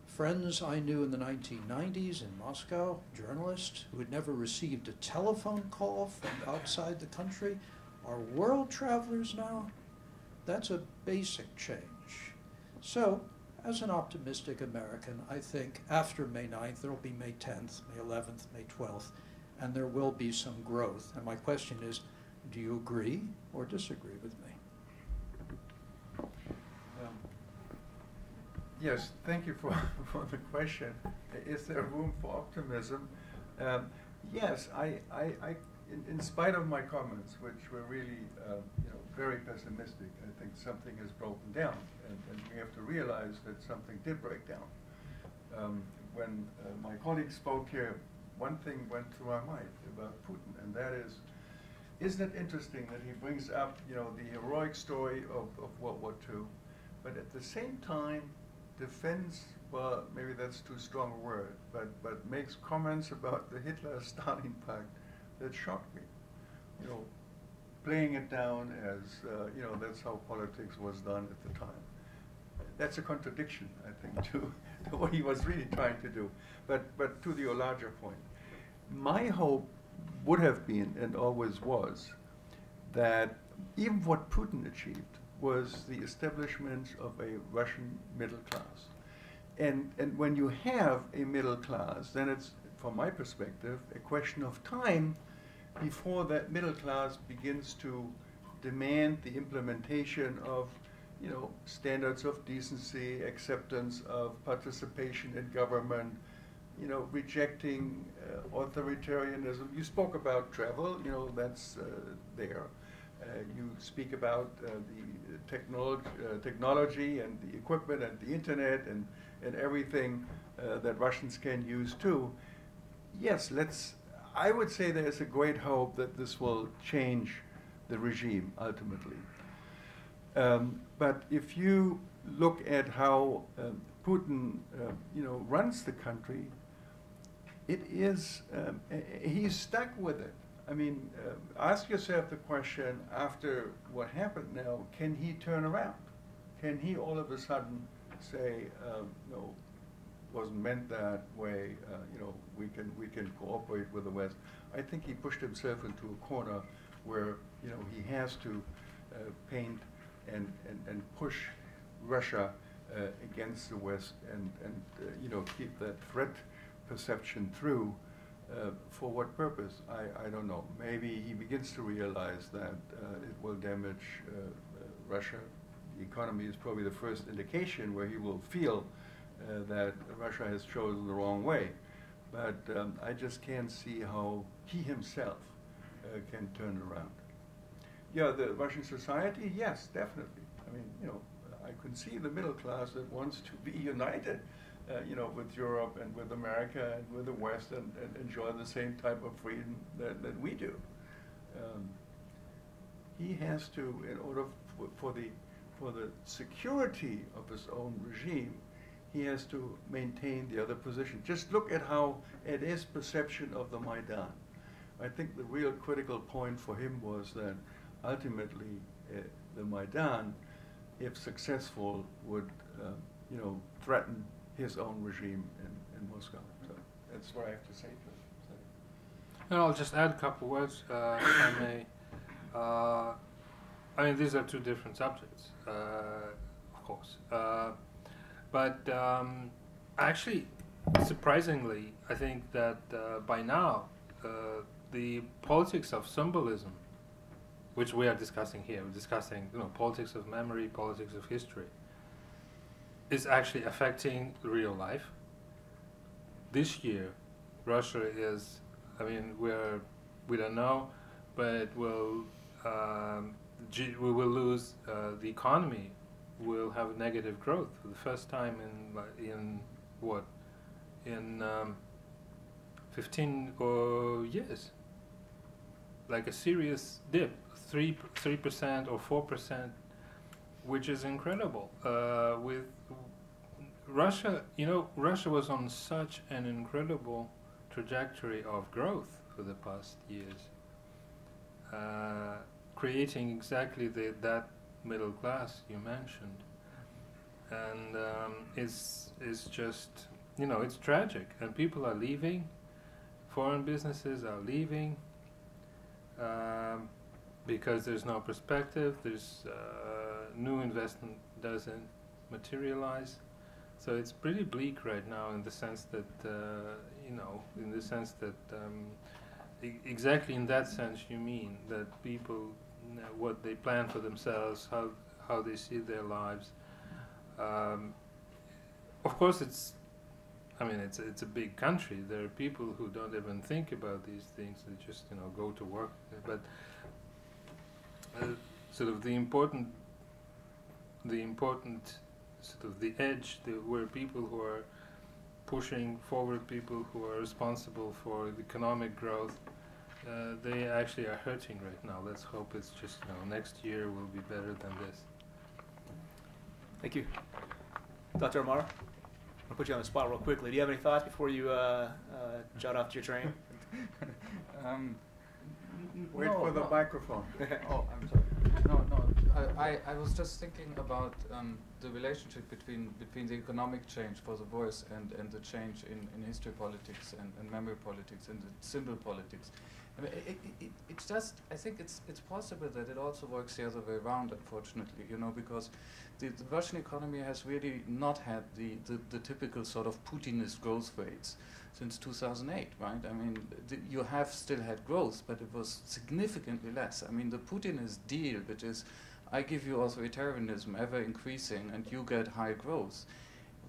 Friends I knew in the 1990s in Moscow, journalists who had never received a telephone call from outside the country, are world travelers now. That's a basic change. So, as an optimistic American, I think after May 9th, there will be May 10th, May 11th, May 12th, and there will be some growth. And my question is, do you agree or disagree with me? Yes, thank you for the question. Is there room for optimism? Yes, I in spite of my comments, which were really very pessimistic. I think something has broken down, and we have to realize that something did break down. When my colleague spoke here, one thing went through my mind about Putin, and that is, isn't it interesting that he brings up, you know, the heroic story of World War II, but at the same time defends, well, maybe that's too strong a word, but makes comments about the Hitler-Stalin pact that shocked me. You know, playing it down as, you know, that's how politics was done at the time. That's a contradiction, I think, to what he was really trying to do. But to the larger point, my hope would have been, and always was, that even what Putin achieved was the establishment of a Russian middle class. And when you have a middle class, then it's, from my perspective, a question of time before that middle class begins to demand the implementation of, you know, standards of decency, acceptance of participation in government, you know, rejecting authoritarianism. You spoke about travel, you know, that's there. You speak about the technology and the equipment and the internet and everything that Russians can use too. Yes, I would say there's a great hope that this will change the regime ultimately. But if you look at how Putin, you know, runs the country, it is, he's stuck with it. I mean, ask yourself the question, after what happened now, can he turn around? Can he all of a sudden say, no, wasn't meant that way, you know, we can cooperate with the West? I think he pushed himself into a corner where, you know, he has to paint and push Russia against the West and you know, keep that threat perception through. For what purpose? I don't know. Maybe he begins to realize that it will damage Russia. The economy is probably the first indication where he will feel that Russia has chosen the wrong way. But I just can't see how he himself can turn around. Yeah, the Russian society, yes, definitely. I mean, you know, I can see the middle class that wants to be united, you know, with Europe and with America and with the West and enjoy the same type of freedom that we do. He has to, in order for the security of his own regime, he has to maintain the other position. Just look at how it is perception of the Maidan. I think the real critical point for him was that ultimately the Maidan, if successful, would you know, threaten his own regime in Moscow. So that's what I have to say to it. And I'll just add a couple words, if I may. I mean, these are two different subjects, of course. But actually, surprisingly, I think that by now, the politics of symbolism, which we are discussing here, we're discussing, you know, politics of memory, politics of history, is actually affecting real life. This year, Russia is, I mean, we don't know, but we will lose, the economy will have negative growth for the first time in what, in 15 years. Like a serious dip, 3% or 4%, which is incredible. With Russia, you know, Russia was on such an incredible trajectory of growth for the past years, creating exactly that middle class you mentioned, and it's just, you know, it's tragic, and people are leaving, foreign businesses are leaving, because there's no perspective, there's new investment doesn't materialize. So it's pretty bleak right now in the sense that, you know, in the sense that, exactly in that sense you mean, that people, you know, what they plan for themselves, how they see their lives. Of course it's, I mean, it's a big country. There are people who don't even think about these things. They just, you know, go to work. But sort of the important sort of the edge, where people who are pushing forward, people who are responsible for economic growth, they actually are hurting right now. Let's hope it's just, next year will be better than this. Thank you. Dr. Amaro, I'll put you on the spot real quickly. Do you have any thoughts before you jot off to your train? Wait for the microphone. Oh, I'm sorry. No. I was just thinking about the relationship between the economic change for the voice and the change in history politics and memory politics and the symbol politics. I mean, it's just, I think it's possible that it also works the other way around, unfortunately, because the Russian economy has really not had the typical sort of Putinist growth rates since 2008, right? I mean, you have still had growth, but it was significantly less. I mean, the Putinist deal, which is, I give you authoritarianism ever increasing and you get high growth,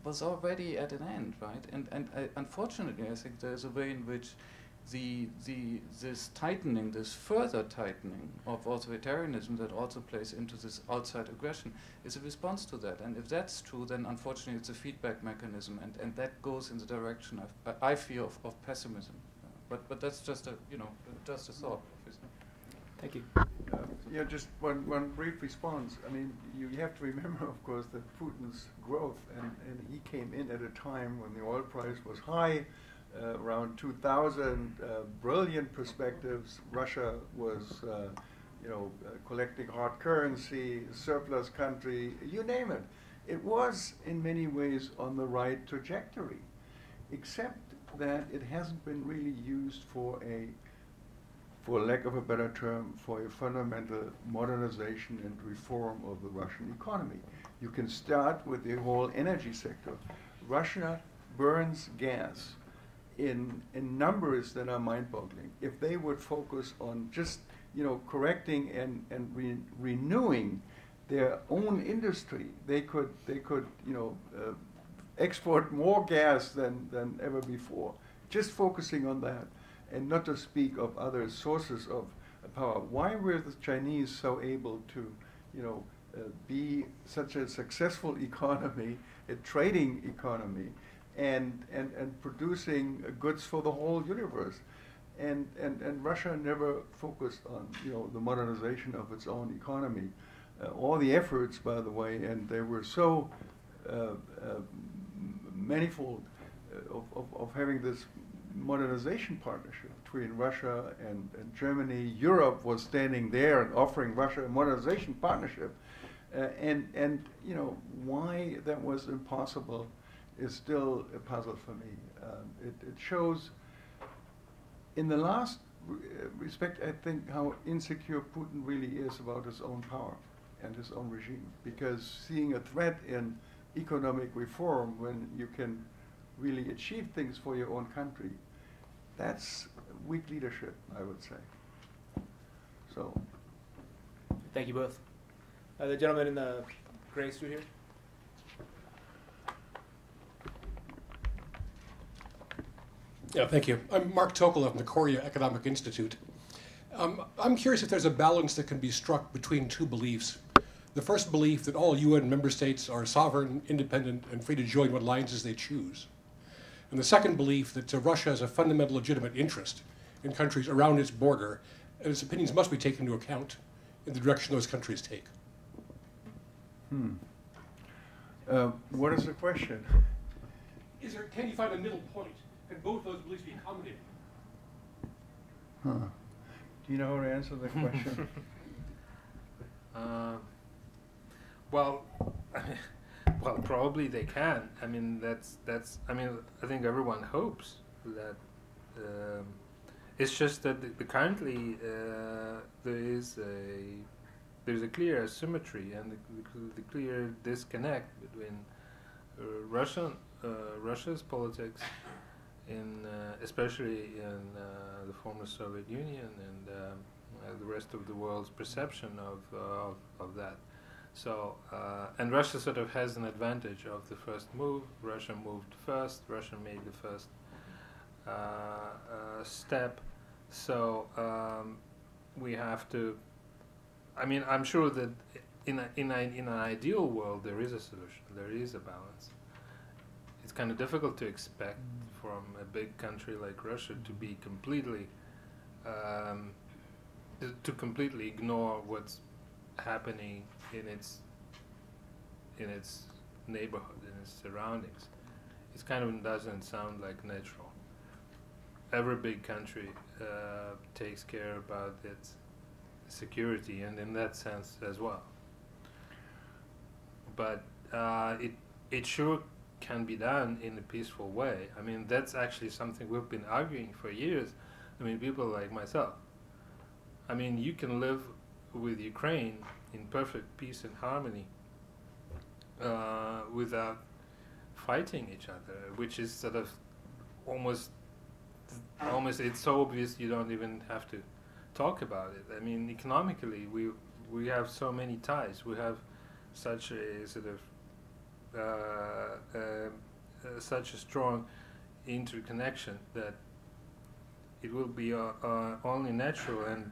was already at an end, right? And unfortunately, I think there's a way in which this tightening, this further tightening of authoritarianism that also plays into this outside aggression is a response to that. And if that's true, then unfortunately it's a feedback mechanism, and that goes in the direction I fear of pessimism. But that's just a just a thought. Obviously. Thank you. Yeah, just one brief response. I mean, you have to remember, of course, that Putin's growth, and he came in at a time when the oil price was high. Around 2000, brilliant perspectives. Russia was, collecting hard currency, surplus country, you name it. It was, in many ways, on the right trajectory, except that it hasn't been really used for lack of a better term, for a fundamental modernization and reform of the Russian economy. You can start with the whole energy sector. Russia burns gas in numbers that are mind-boggling. If they would focus on just correcting and renewing their own industry, they could export more gas than ever before. Just focusing on that, and not to speak of other sources of power. Why were the Chinese so able to be such a successful economy, a trading economy, and producing goods for the whole universe? And Russia never focused on the modernization of its own economy. All the efforts, by the way, and they were so manifold of having this modernization partnership between Russia and Germany. Europe was standing there and offering Russia a modernization partnership, and why that was impossible is still a puzzle for me. It shows, in the last respect, I think, how insecure Putin really is about his own power and his own regime. Because seeing a threat in economic reform when you can really achieve things for your own country, that's weak leadership, I would say. So, thank you both. The gentleman in the gray suit here. Yeah, thank you. I'm Mark Tokola from the Korea Economic Institute. I'm curious if there's a balance that can be struck between two beliefs. The first belief that all UN member states are sovereign, independent, and free to join what alliances they choose. And the second belief that Russia has a fundamental legitimate interest in countries around its border, and its opinions must be taken into account in the direction those countries take. What is the question? Can you find a middle point? Can both those beliefs be accommodated? Do you know how to answer the question? Well, probably they can. I mean, that's. I mean, I think everyone hopes that. It's just that currently there's a clear asymmetry and the clear disconnect between Russia's politics, especially in the former Soviet Union, and the rest of the world's perception of that. So, and Russia sort of has an advantage of the first move. Russia moved first. Russia made the first step. So we have to I mean, I'm sure that in an ideal world there is a solution, there is a balance. It's kind of difficult to expect from a big country like Russia to be completely to completely ignore what's happening in its neighborhood, in its surroundings. It kind of doesn't sound like natural. Every big country takes care about its security, and in that sense as well. But it sure can be done in a peaceful way. I mean, that's actually something we've been arguing for years. I mean, people like myself. I mean, you can live with Ukraine in perfect peace and harmony without fighting each other, which is sort of almost it's so obvious you don't even have to talk about it. I mean, economically, we have so many ties. We have such a sort of such a strong interconnection that it will be only natural. And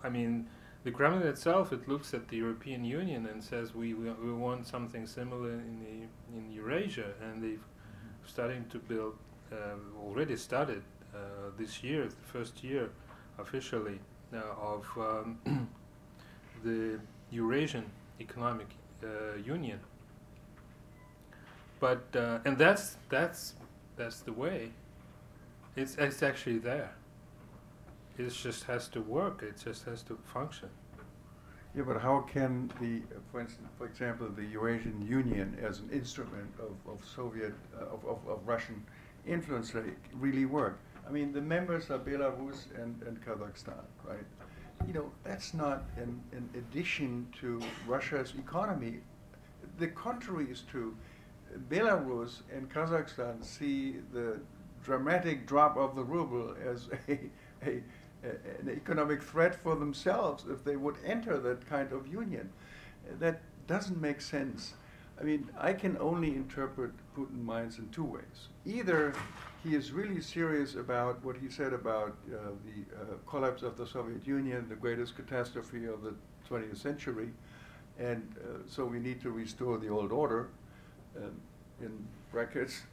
I mean, the Kremlin itself, it looks at the European Union and says we want something similar in Eurasia, and they've starting to build, already started this year, the first year officially of the Eurasian Economic Union. But and that's the way. It's actually there. It just has to work. It just has to function. Yeah, but how can the, for instance, for example, the Eurasian Union as an instrument of Soviet, of Russian influence really work? I mean, the members are Belarus and Kazakhstan, right? You know, that's not an addition to Russia's economy. The contrary is true. Belarus and Kazakhstan see the dramatic drop of the ruble as an economic threat for themselves if they would enter that kind of union. That doesn't make sense. I mean, I can only interpret Putin's minds in two ways. Either he is really serious about what he said about the collapse of the Soviet Union, the greatest catastrophe of the 20th century, and so we need to restore the old order, in brackets,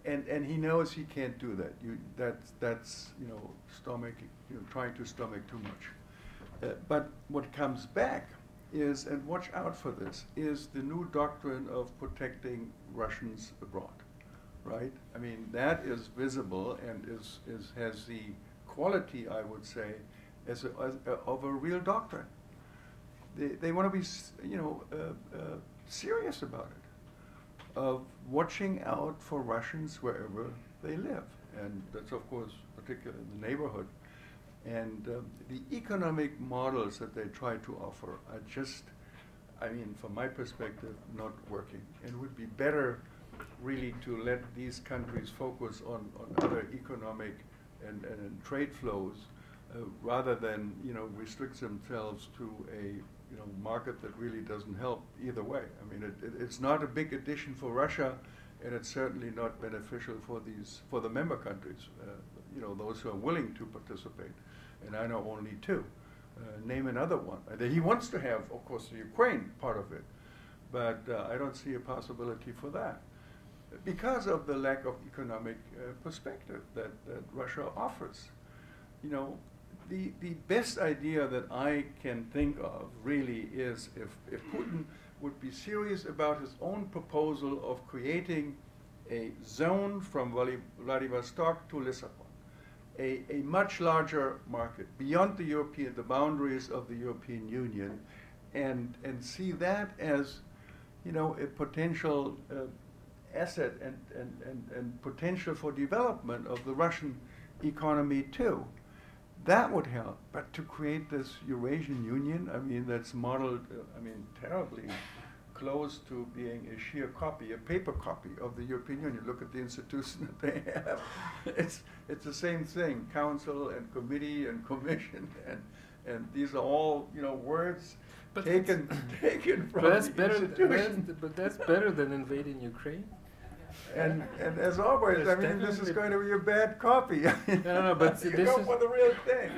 and he knows he can't do that. That's trying to stomach too much. But what comes back is, and watch out for this, is the new doctrine of protecting Russians abroad, right? I mean, that is visible and has the quality, I would say, of a real doctrine. They want to be, serious about it, of watching out for Russians wherever they live, and that's of course particularly in the neighborhood. And the economic models that they try to offer are just, I mean, from my perspective, not working. And would be better really to let these countries focus on other economic and trade flows rather than, restrict themselves to a market that really doesn't help either way. I mean, it's not a big addition for Russia, and it's certainly not beneficial for the member countries, those who are willing to participate. And I know only two. Name another one. He wants to have, of course, the Ukraine part of it, but I don't see a possibility for that because of the lack of economic perspective that Russia offers. The best idea that I can think of really is if Putin would be serious about his own proposal of creating a zone from Vladivostok to Lisbon, a much larger market beyond the boundaries of the European Union, and see that as, a potential asset and potential for development of the Russian economy too. That would help. But to create this Eurasian Union, I mean, that's modeled, terribly close to being a sheer copy, a paper copy of the European Union. Look at the institution that they have. It's the same thing, council and committee and commission, and these are all, words but taken from but that's the better. institution. But that's better than invading Ukraine. And as always, I mean, this is going to be a bad copy. No, but you this go is for the real thing.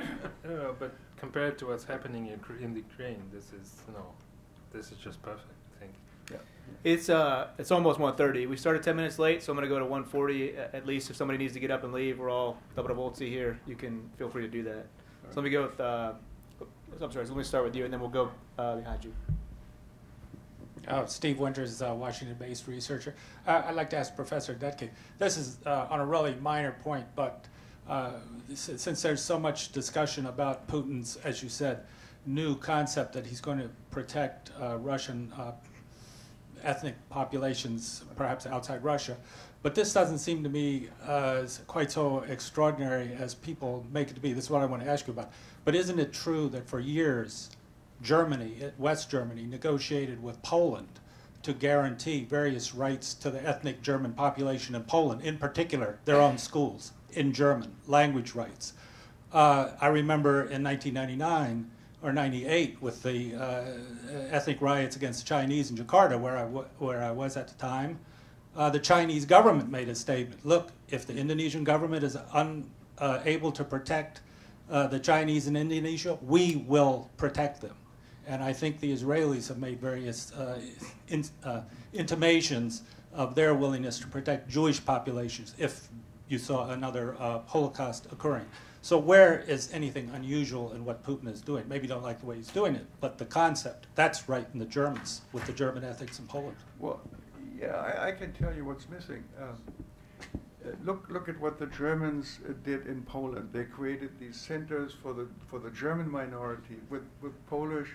no, but compared to what's happening in Ukraine, this is just perfect. I think. Yeah. It's almost 1:30. We started 10 minutes late, so I'm going to go to 1:40 at least. If somebody needs to get up and leave, we're all WWII here. You can feel free to do that. So let me go with. I'm sorry. So let me start with you, and then we'll go behind you. Steve Winters, Washington-based researcher. I'd like to ask Professor Dettke. This is on a really minor point, but since there's so much discussion about Putin's, as you said, new concept that he's going to protect Russian ethnic populations, perhaps outside Russia, but this doesn't seem to me quite so extraordinary as people make it to be. This is what I want to ask you about. But isn't it true that for years, Germany, West Germany, negotiated with Poland to guarantee various rights to the ethnic German population in Poland, in particular their own schools in German, language rights? I remember in 1999 or 98 with the ethnic riots against the Chinese in Jakarta, where I was at the time, the Chinese government made a statement. Look, if the Indonesian government is unable to protect the Chinese in Indonesia, we will protect them. And I think the Israelis have made various intimations of their willingness to protect Jewish populations if you saw another Holocaust occurring. So where is anything unusual in what Putin is doing? Maybe you don't like the way he's doing it, but the concept, that's right in the Germans, with the German ethics in Poland. Well, yeah, I can tell you what's missing. Look at what the Germans did in Poland. They created these centers for the German minority with Polish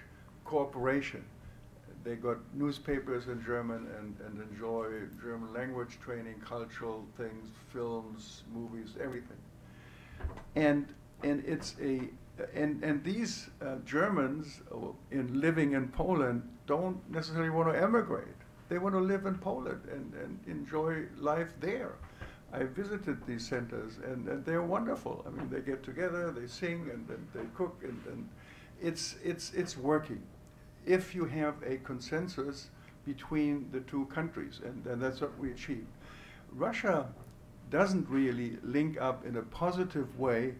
cooperation. They got newspapers in German and enjoy German language training, cultural things, films, movies, everything. And these Germans living in Poland don't necessarily want to emigrate. They want to live in Poland and enjoy life there. I visited these centers and they're wonderful. I mean, they get together, they sing and they cook and it's working. If you have a consensus between the two countries, and that's what we achieved. Russia doesn't really link up in a positive way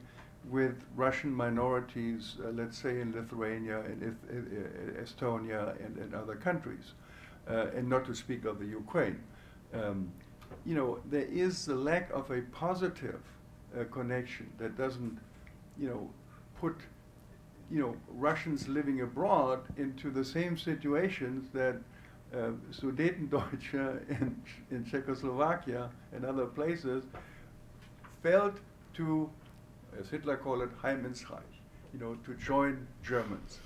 with Russian minorities, let's say in Lithuania, in Estonia, and other countries, and not to speak of the Ukraine. You know, there is the lack of a positive connection that doesn't, put, Russians living abroad into the same situations that Sudetendeutsche in Czechoslovakia and other places felt to, as Hitler called it, Heim ins Reich, to join Germans.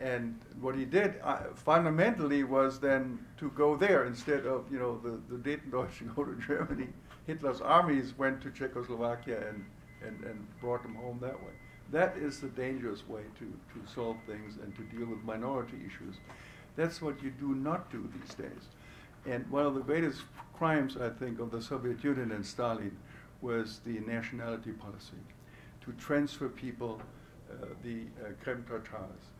And what he did fundamentally was then to go there instead of, the Sudetendeutsche go to Germany. Hitler's armies went to Czechoslovakia and brought them home that way. That is the dangerous way to solve things and to deal with minority issues. That's what you do not do these days. And one of the greatest crimes, I think, of the Soviet Union and Stalin was the nationality policy, to transfer people, the Krim Tatars,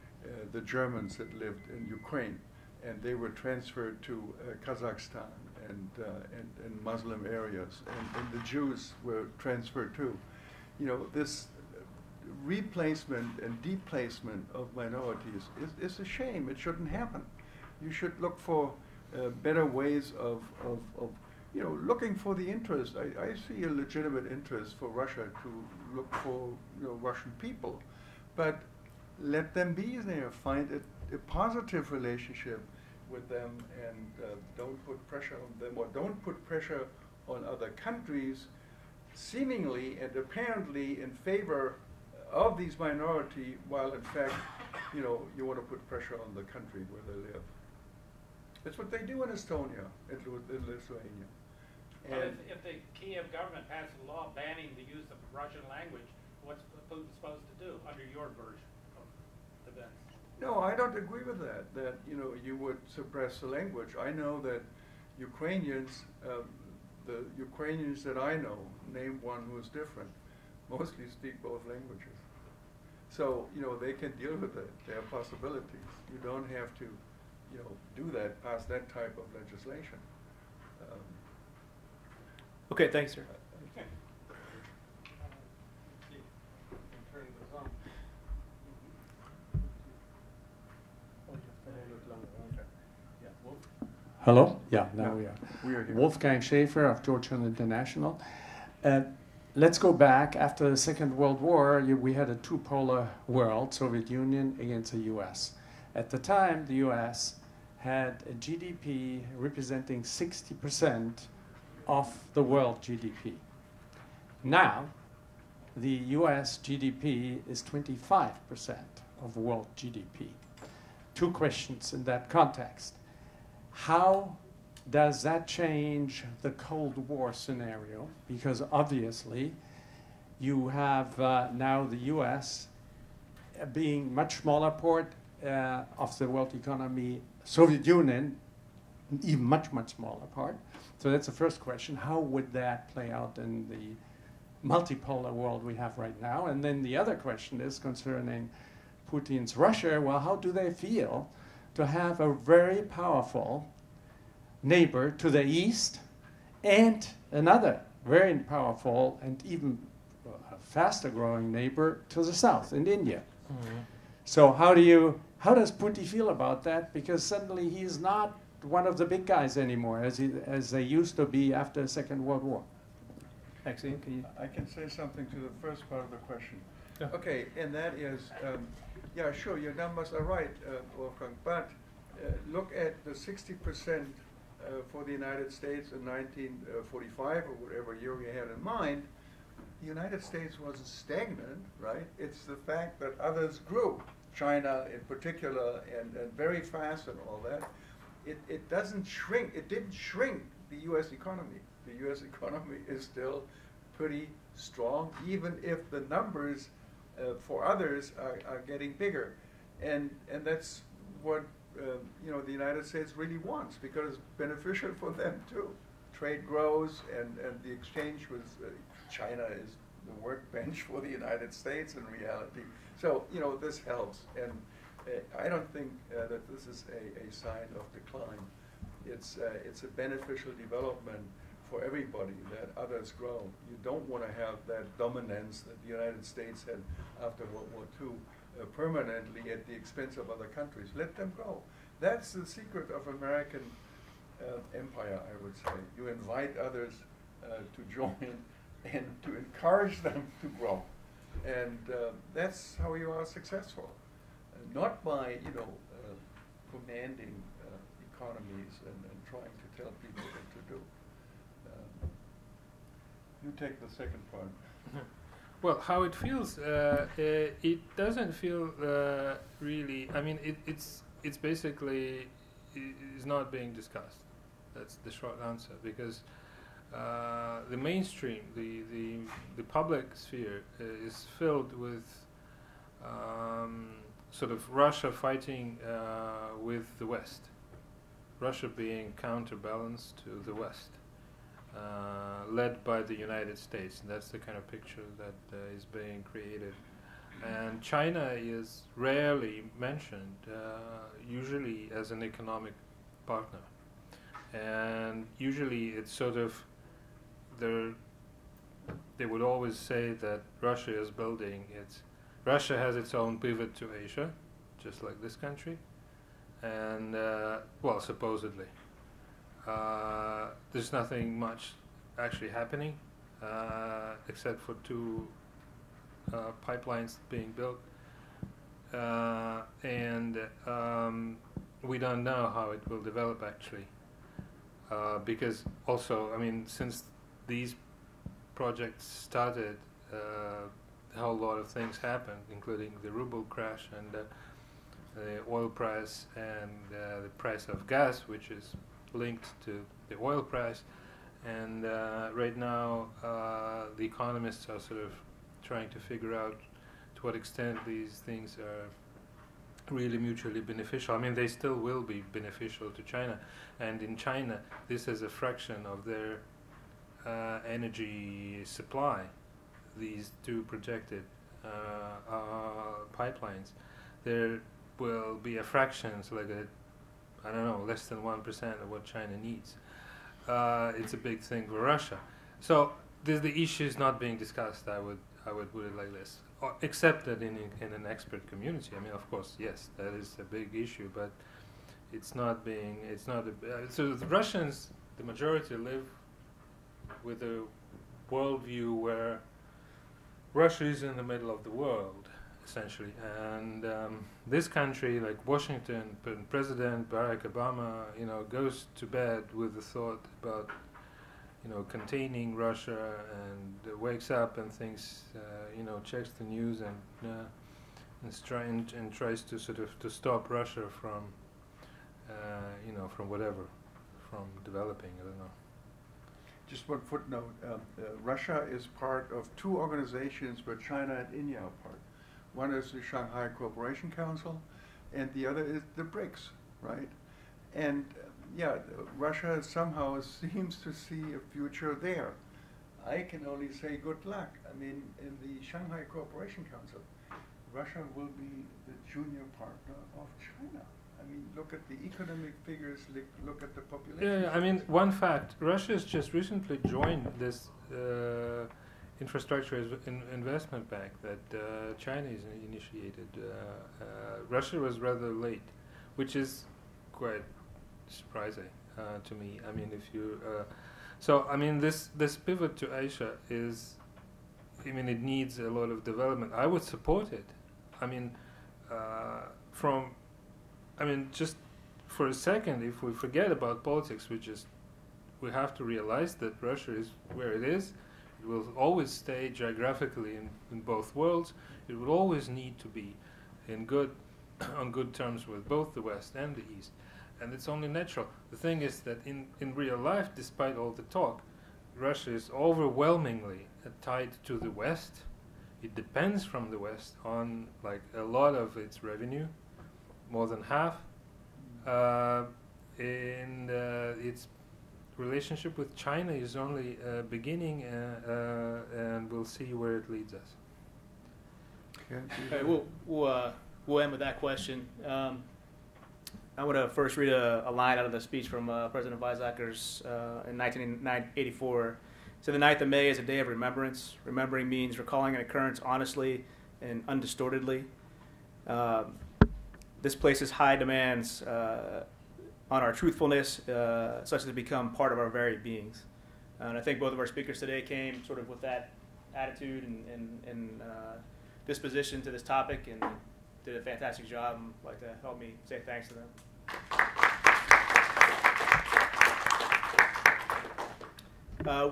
the Germans that lived in Ukraine, and they were transferred to Kazakhstan and Muslim areas, and the Jews were transferred too. This replacement and deplacement of minorities is a shame. It shouldn't happen. You should look for better ways of looking for the interest. I see a legitimate interest for Russia to look for Russian people, but let them be there. Find a positive relationship with them, and don't put pressure on them, or don't put pressure on other countries, seemingly and apparently in favor of these minority, while in fact, you want to put pressure on the country where they live. That's what they do in Estonia, in Lithuania. Well, if the Kiev government passes a law banning the use of Russian language, what's Putin supposed to do under your version of events? No, I don't agree with that. That you would suppress the language. I know that Ukrainians, the Ukrainians that I know, name one who's different, mostly speak both languages. So they can deal with it. There are possibilities. You don't have to do that, pass that type of legislation. Okay, thanks, sir. Hello? Yeah, now we are. We are here. Wolfgang Schäfer of Georgetown International. Let's go back. After the Second World War, we had a two-polar world, Soviet Union against the US. At the time, the US had a GDP representing 60% of the world GDP. Now, the US GDP is 25% of world GDP. Two questions in that context. How does that change the Cold War scenario? Because obviously, you have now the US being much smaller part of the world economy, Soviet Union, even much, much smaller part. So that's the first question. How would that play out in the multipolar world we have right now? And then the other question is concerning Putin's Russia. Well, how do they feel to have a very powerful neighbor to the east and another very powerful and even faster growing neighbor to the south in India? Mm-hmm. So how does Putin feel about that? Because suddenly he's not one of the big guys anymore as they used to be after the Second World War. Maxim, can you? I can say something to the first part of the question. Yeah. Okay, and that is, yeah, sure, your numbers are right, Wolfgang, but look at the 60% for the United States in 1945 or whatever year you had in mind. The United States wasn't stagnant, right? It's the fact that others grew, China in particular, and very fast and all that. It doesn't shrink, it didn't shrink the US economy. The US economy is still pretty strong, even if the numbers for others are getting bigger. And that's what the United States really wants, because it's beneficial for them too. Trade grows, and the exchange with China is the workbench for the United States in reality. So this helps, and I don't think that this is a sign of decline. It's a beneficial development for everybody that others grow. You don't want to have that dominance that the United States had after World War II permanently at the expense of other countries. Let them grow. That's the secret of American empire, I would say. You invite others to join and to encourage them to grow. And that's how you are successful. Not by, commanding economies and trying to tell people what to do. You take the second part. Well, how it feels, it doesn't feel really. I mean, it's basically is not being discussed. That's the short answer, because the mainstream, the public sphere is filled with sort of Russia fighting with the West, Russia being counterbalance to the West. Led by the United States. And that's the kind of picture that is being created. And China is rarely mentioned, usually as an economic partner. And usually it's sort of, they would always say that Russia is building Russia has its own pivot to Asia, just like this country. And, well, supposedly. There's nothing much actually happening, except for two pipelines being built, and we don't know how it will develop actually, because also, I mean, since these projects started, a whole lot of things happened, including the ruble crash and the oil price and the price of gas, which is linked to the oil price, and right now the economists are sort of trying to figure out to what extent these things are really mutually beneficial. I mean, they still will be beneficial to China, and in China this is a fraction of their energy supply. These two projected pipelines, there will be a fraction, so like I don't know, less than 1% of what China needs. It's a big thing for Russia. So the issue is not being discussed. I would put it like this, except that in an expert community. I mean, of course, yes, that is a big issue, but it's not being. It's not. So the Russians, the majority, live with a worldview where Russia is in the middle of the world, essentially, and this country, like Washington, President Barack Obama, goes to bed with the thought about, containing Russia, and wakes up and thinks, checks the news and tries to sort of to stop Russia from, from whatever, from developing. I don't know. Just one footnote. Russia is part of two organizations where China and India are part. One is the Shanghai Cooperation Council, and the other is the BRICS, right? And Russia somehow seems to see a future there. I can only say good luck. I mean, in the Shanghai Cooperation Council, Russia will be the junior partner of China. I mean, look at the economic figures, look at the population. Yeah, I mean, one fact, Russia has just recently joined this infrastructure investment bank that China has initiated. Russia was rather late, which is quite surprising to me. I mean, if you... so, I mean, this pivot to Asia is... I mean, it needs a lot of development. I would support it. I mean, just for a second, if we forget about politics, we have to realize that Russia is where it is. It will always stay geographically in both worlds. It will always need to be on good terms with both the West and the East. And it's only natural. The thing is that in real life, despite all the talk, Russia is overwhelmingly tied to the West. It depends from the West on like a lot of its revenue, more than half. Its relationship with China is only beginning, and we'll see where it leads us. Okay, we'll end with that question. I want to first read a line out of the speech from President Weizsäcker's in 1984. So the 9th of May is a day of remembrance. Remembering means recalling an occurrence honestly and undistortedly. This places high demands on our truthfulness, such as to become part of our very beings. And I think both of our speakers today came sort of with that attitude and disposition to this topic, and did a fantastic job. I'd like to help me say thanks to them.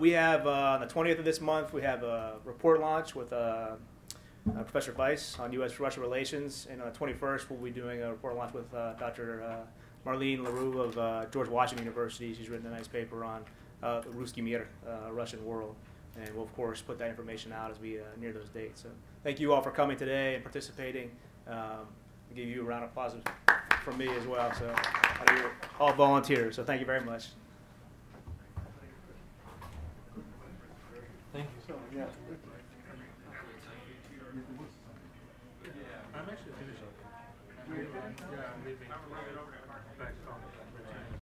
We have, on the 20th of this month, we have a report launch with Professor Weiss on U.S.-Russia relations, and on the 21st we'll be doing a report launch with Dr. Marlene LaRue of George Washington University. She's written a nice paper on Ruski Mir, Russian world, and we'll of course put that information out as we near those dates. So thank you all for coming today and participating. I'll give you a round of applause from me as well. So I know you're all volunteers, so thank you very much. Thank you. So, yeah. I'm actually finishing. Yeah, I'm leaving. Back home.